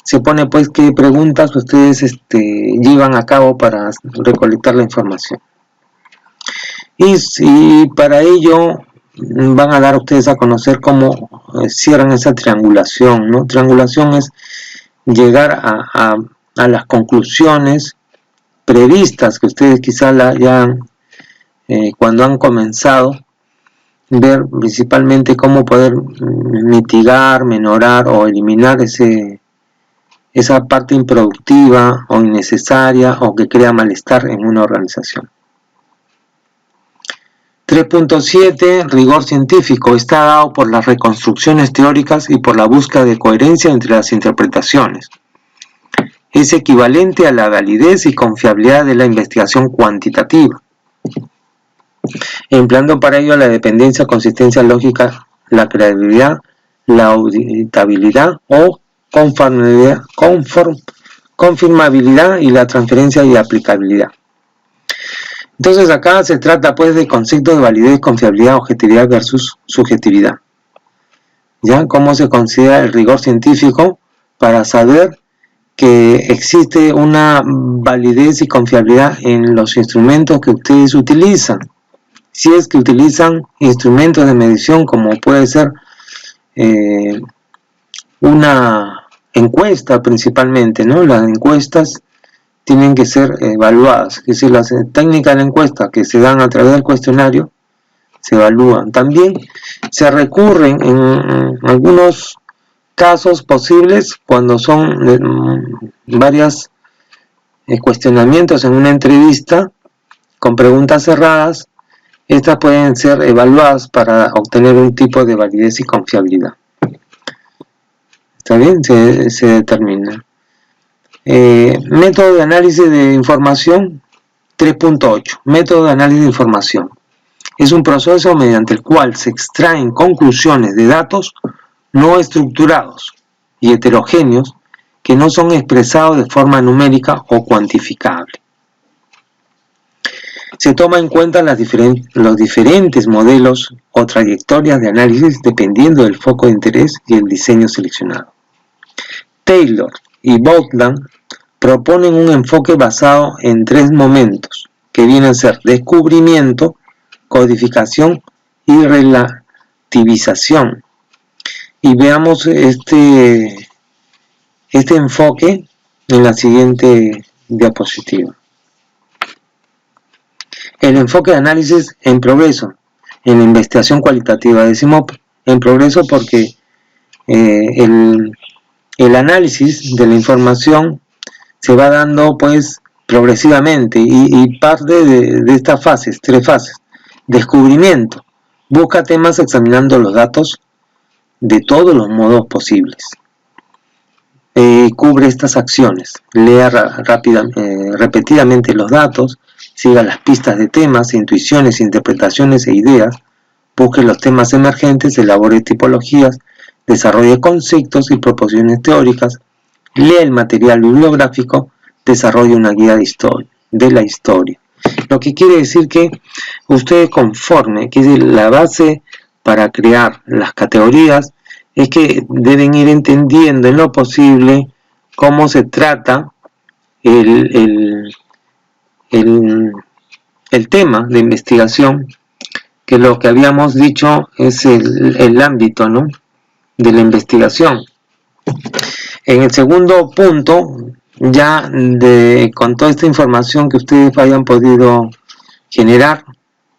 se pone pues qué preguntas ustedes llevan a cabo para recolectar la información. Y para ello van a dar ustedes a conocer cómo cierran esa triangulación, ¿no? Triangulación es llegar a las conclusiones previstas que ustedes quizá cuando han comenzado, ver principalmente cómo poder mitigar, menorar o eliminar esa parte improductiva o innecesaria o que crea malestar en una organización. 3.7. Rigor científico. Está dado por las reconstrucciones teóricas y por la búsqueda de coherencia entre las interpretaciones. Es equivalente a la validez y confiabilidad de la investigación cuantitativa, empleando para ello la dependencia, consistencia lógica, la credibilidad, la auditabilidad o confirmabilidad y la transferencia y aplicabilidad. Entonces acá se trata pues de conceptos de validez, confiabilidad, objetividad versus subjetividad. ¿Ya? ¿Cómo se considera el rigor científico para saber que existe una validez y confiabilidad en los instrumentos que ustedes utilizan? Si es que utilizan instrumentos de medición como puede ser una encuesta principalmente, ¿no? Las encuestas tienen que ser evaluadas, es decir, las técnicas de la encuesta que se dan a través del cuestionario se evalúan. También se recurren en algunos casos posibles cuando son varios cuestionamientos en una entrevista con preguntas cerradas. Estas pueden ser evaluadas para obtener un tipo de validez y confiabilidad. ¿Está bien? Se determina. Método de análisis de información 3.8. Método de análisis de información. Es un proceso mediante el cual se extraen conclusiones de datos no estructurados y heterogéneos que no son expresados de forma numérica o cuantificable. Se toma en cuenta los diferentes modelos o trayectorias de análisis dependiendo del foco de interés y el diseño seleccionado. Taylor y Botland proponen un enfoque basado en 3 momentos, que vienen a ser descubrimiento, codificación y relativización. Y veamos este enfoque en la siguiente diapositiva. El enfoque de análisis en progreso en la investigación cualitativa. Decimos en progreso porque el análisis de la información se va dando pues progresivamente y parte de estas fases, 3 fases. Descubrimiento. Busca temas examinando los datos de todos los modos posibles. Cubre estas acciones. Lea repetidamente los datos, siga las pistas de temas, intuiciones, interpretaciones e ideas, busque los temas emergentes, elabore tipologías, desarrolle conceptos y proposiciones teóricas, lea el material bibliográfico, desarrolle una guía de la historia. Lo que quiere decir que usted conforme, que es la base para crear las categorías, es que deben ir entendiendo en lo posible cómo se trata el tema de investigación, que lo que habíamos dicho es el ámbito, ¿no?, de la investigación. En el segundo punto, ya con toda esta información que ustedes hayan podido generar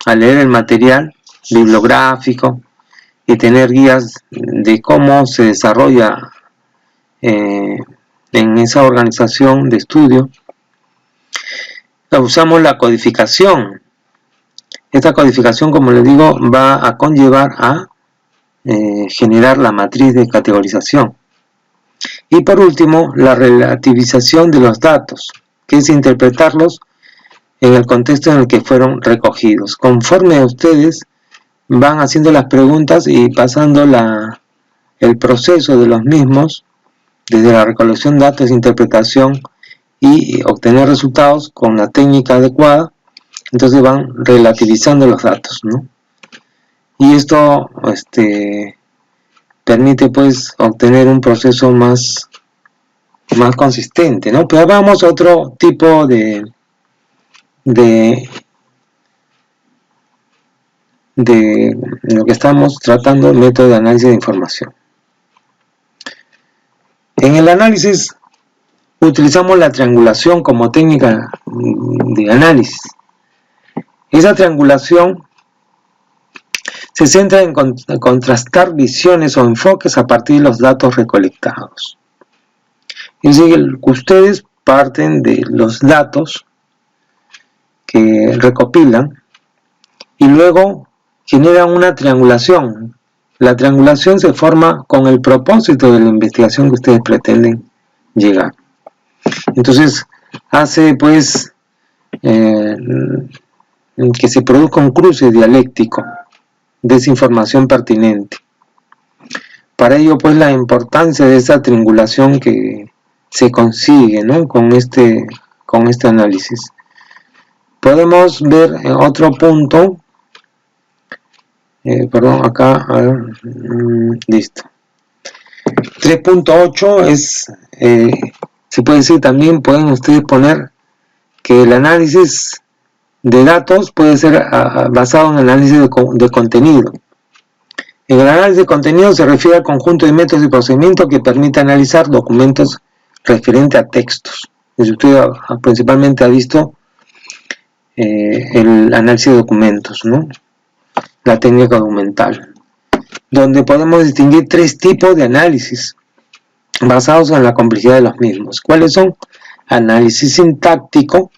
al leer el material bibliográfico y tener guías de cómo se desarrolla en esa organización de estudio, usamos la codificación. Esta codificación, como les digo, va a conllevar a generar la matriz de categorización. Y por último, la relativización de los datos, que es interpretarlos en el contexto en el que fueron recogidos. Conforme ustedes van haciendo las preguntas y pasando el proceso de los mismos, desde la recolección de datos, interpretación y obtener resultados con la técnica adecuada, entonces van relativizando los datos, ¿no? Y esto permite pues obtener un proceso más consistente, ¿no? Pero vamos a otro tipo de lo que estamos tratando, el método de análisis de información. En el análisis utilizamos la triangulación como técnica de análisis. Esa triangulación se centra en contrastar visiones o enfoques a partir de los datos recolectados. Es decir, que ustedes parten de los datos que recopilan y luego generan una triangulación. La triangulación se forma con el propósito de la investigación que ustedes pretenden llegar. Entonces hace pues que se produzca un cruce dialéctico de esa información pertinente. Para ello pues la importancia de esa triangulación que se consigue, ¿no?, con este análisis. Podemos ver en otro punto, acá, a ver, listo. 3.8 es, se puede decir también, pueden ustedes poner que el análisis de datos puede ser basado en el análisis de contenido. En el análisis de contenido se refiere al conjunto de métodos y procedimientos que permite analizar documentos referentes a textos. Si usted principalmente ha visto el análisis de documentos, ¿no?, la técnica documental, donde podemos distinguir 3 tipos de análisis basados en la complejidad de los mismos. ¿Cuáles son? Análisis sintáctico,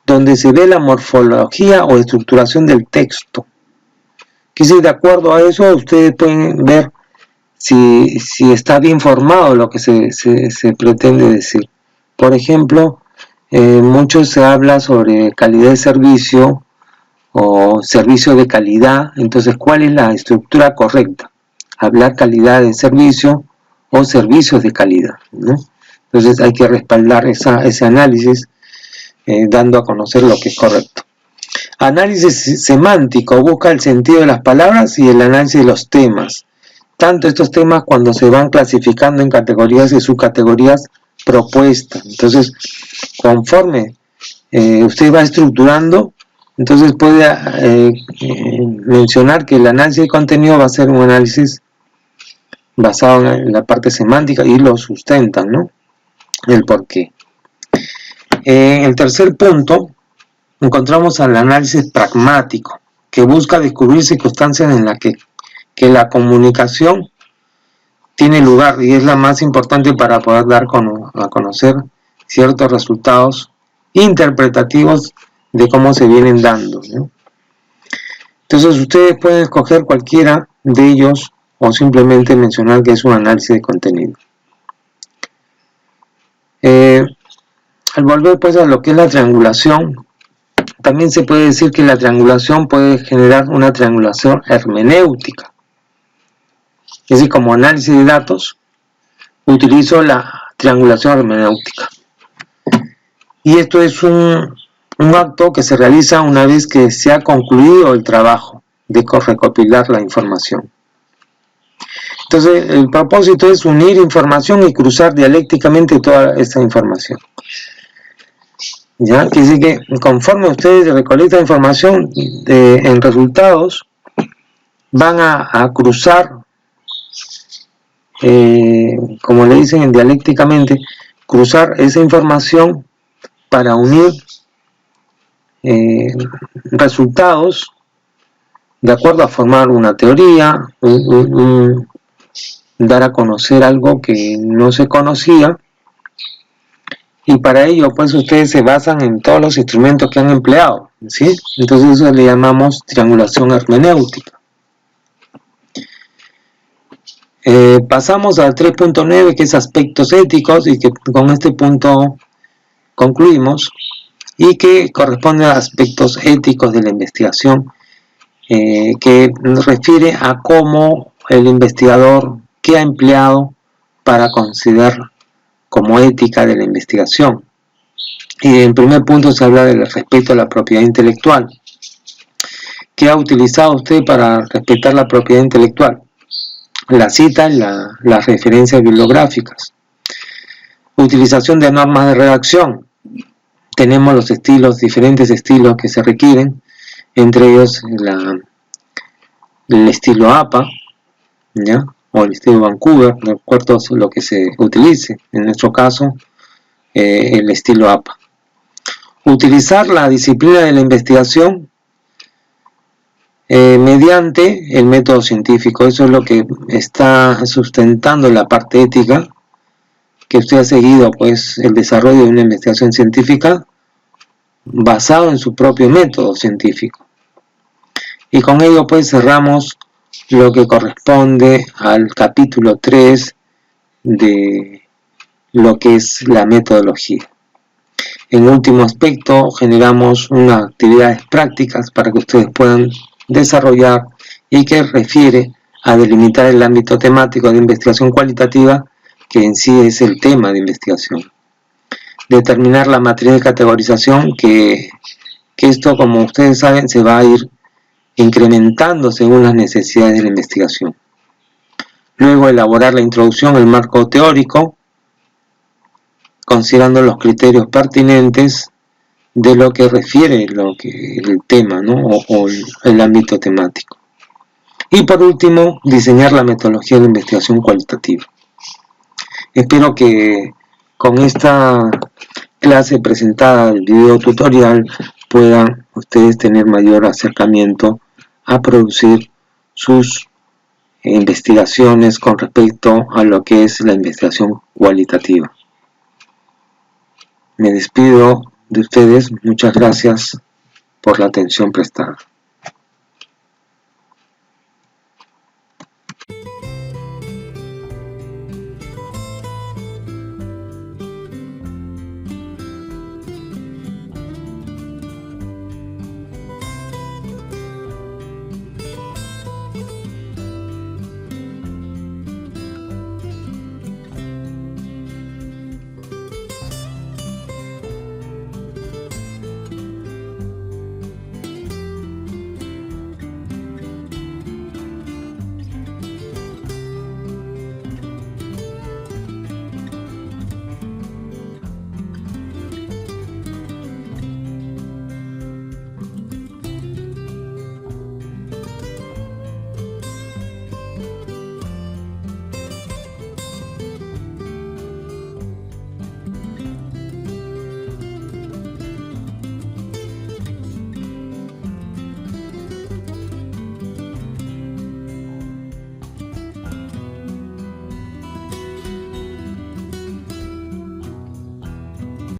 donde se ve la morfología o estructuración del texto. Que si de acuerdo a eso ustedes pueden ver si está bien formado lo que se pretende decir. Por ejemplo, mucho se habla sobre calidad de servicio o servicio de calidad. Entonces, ¿cuál es la estructura correcta? Hablar calidad de servicio o servicios de calidad, ¿no? Entonces hay que respaldar ese análisis dando a conocer lo que es correcto. Análisis semántico busca el sentido de las palabras y el análisis de los temas. Tanto estos temas cuando se van clasificando en categorías y subcategorías propuestas. Entonces, conforme usted va estructurando, entonces puede mencionar que el análisis de contenido va a ser un análisis basado en la parte semántica y lo sustentan, ¿no?, el porqué. En el tercer punto encontramos al análisis pragmático, que busca descubrir circunstancias en las que que la comunicación tiene lugar y es la más importante para poder dar a conocer ciertos resultados interpretativos de cómo se vienen dando, ¿no? Entonces ustedes pueden escoger cualquiera de ellos o simplemente mencionar que es un análisis de contenido. Al volver pues a lo que es la triangulación, también se puede decir que la triangulación puede generar una triangulación hermenéutica. Es decir, como análisis de datos, utilizo la triangulación hermenéutica. Y esto es un acto que se realiza una vez que se ha concluido el trabajo de recopilar la información. Entonces, el propósito es unir información y cruzar dialécticamente toda esta información. ¿Ya? Quiere decir que conforme ustedes recolectan información en resultados, van a cruzar, como le dicen dialécticamente, cruzar esa información para unir resultados de acuerdo a formar una teoría, dar a conocer algo que no se conocía, y para ello pues ustedes se basan en todos los instrumentos que han empleado, ¿sí? Entonces eso le llamamos triangulación hermenéutica. Pasamos al 3.9, que es aspectos éticos, y que con este punto concluimos, y que corresponde a aspectos éticos de la investigación, que refiere a cómo el investigador, qué ha empleado para considerar como ética de la investigación. Y en primer punto se habla del respeto a la propiedad intelectual. ¿Qué ha utilizado usted para respetar la propiedad intelectual? La cita, las referencias bibliográficas. Utilización de normas de redacción. Tenemos los estilos, diferentes estilos que se requieren, entre ellos el estilo APA, ¿ya? O el estilo Vancouver, de acuerdo a lo que se utilice. En nuestro caso, el estilo APA. Utilizar la disciplina de la investigación mediante el método científico. Eso es lo que está sustentando la parte ética, que usted ha seguido pues el desarrollo de una investigación científica basado en su propio método científico. Y con ello pues cerramos lo que corresponde al capítulo 3 de lo que es la metodología. En último aspecto, generamos unas actividades prácticas para que ustedes puedan desarrollar y que refiere a delimitar el ámbito temático de investigación cualitativa, que en sí es el tema de investigación. Determinar la matriz de categorización, que esto, como ustedes saben, se va a ir incrementando según las necesidades de la investigación. Luego, elaborar la introducción, el marco teórico, considerando los criterios pertinentes de lo que refiere el tema, ¿no? o el ámbito temático. Y por último, diseñar la metodología de investigación cualitativa. Espero que con esta clase presentada del video tutorial puedan ustedes tener mayor acercamiento a producir sus investigaciones con respecto a lo que es la investigación cualitativa. Me despido de ustedes, muchas gracias por la atención prestada.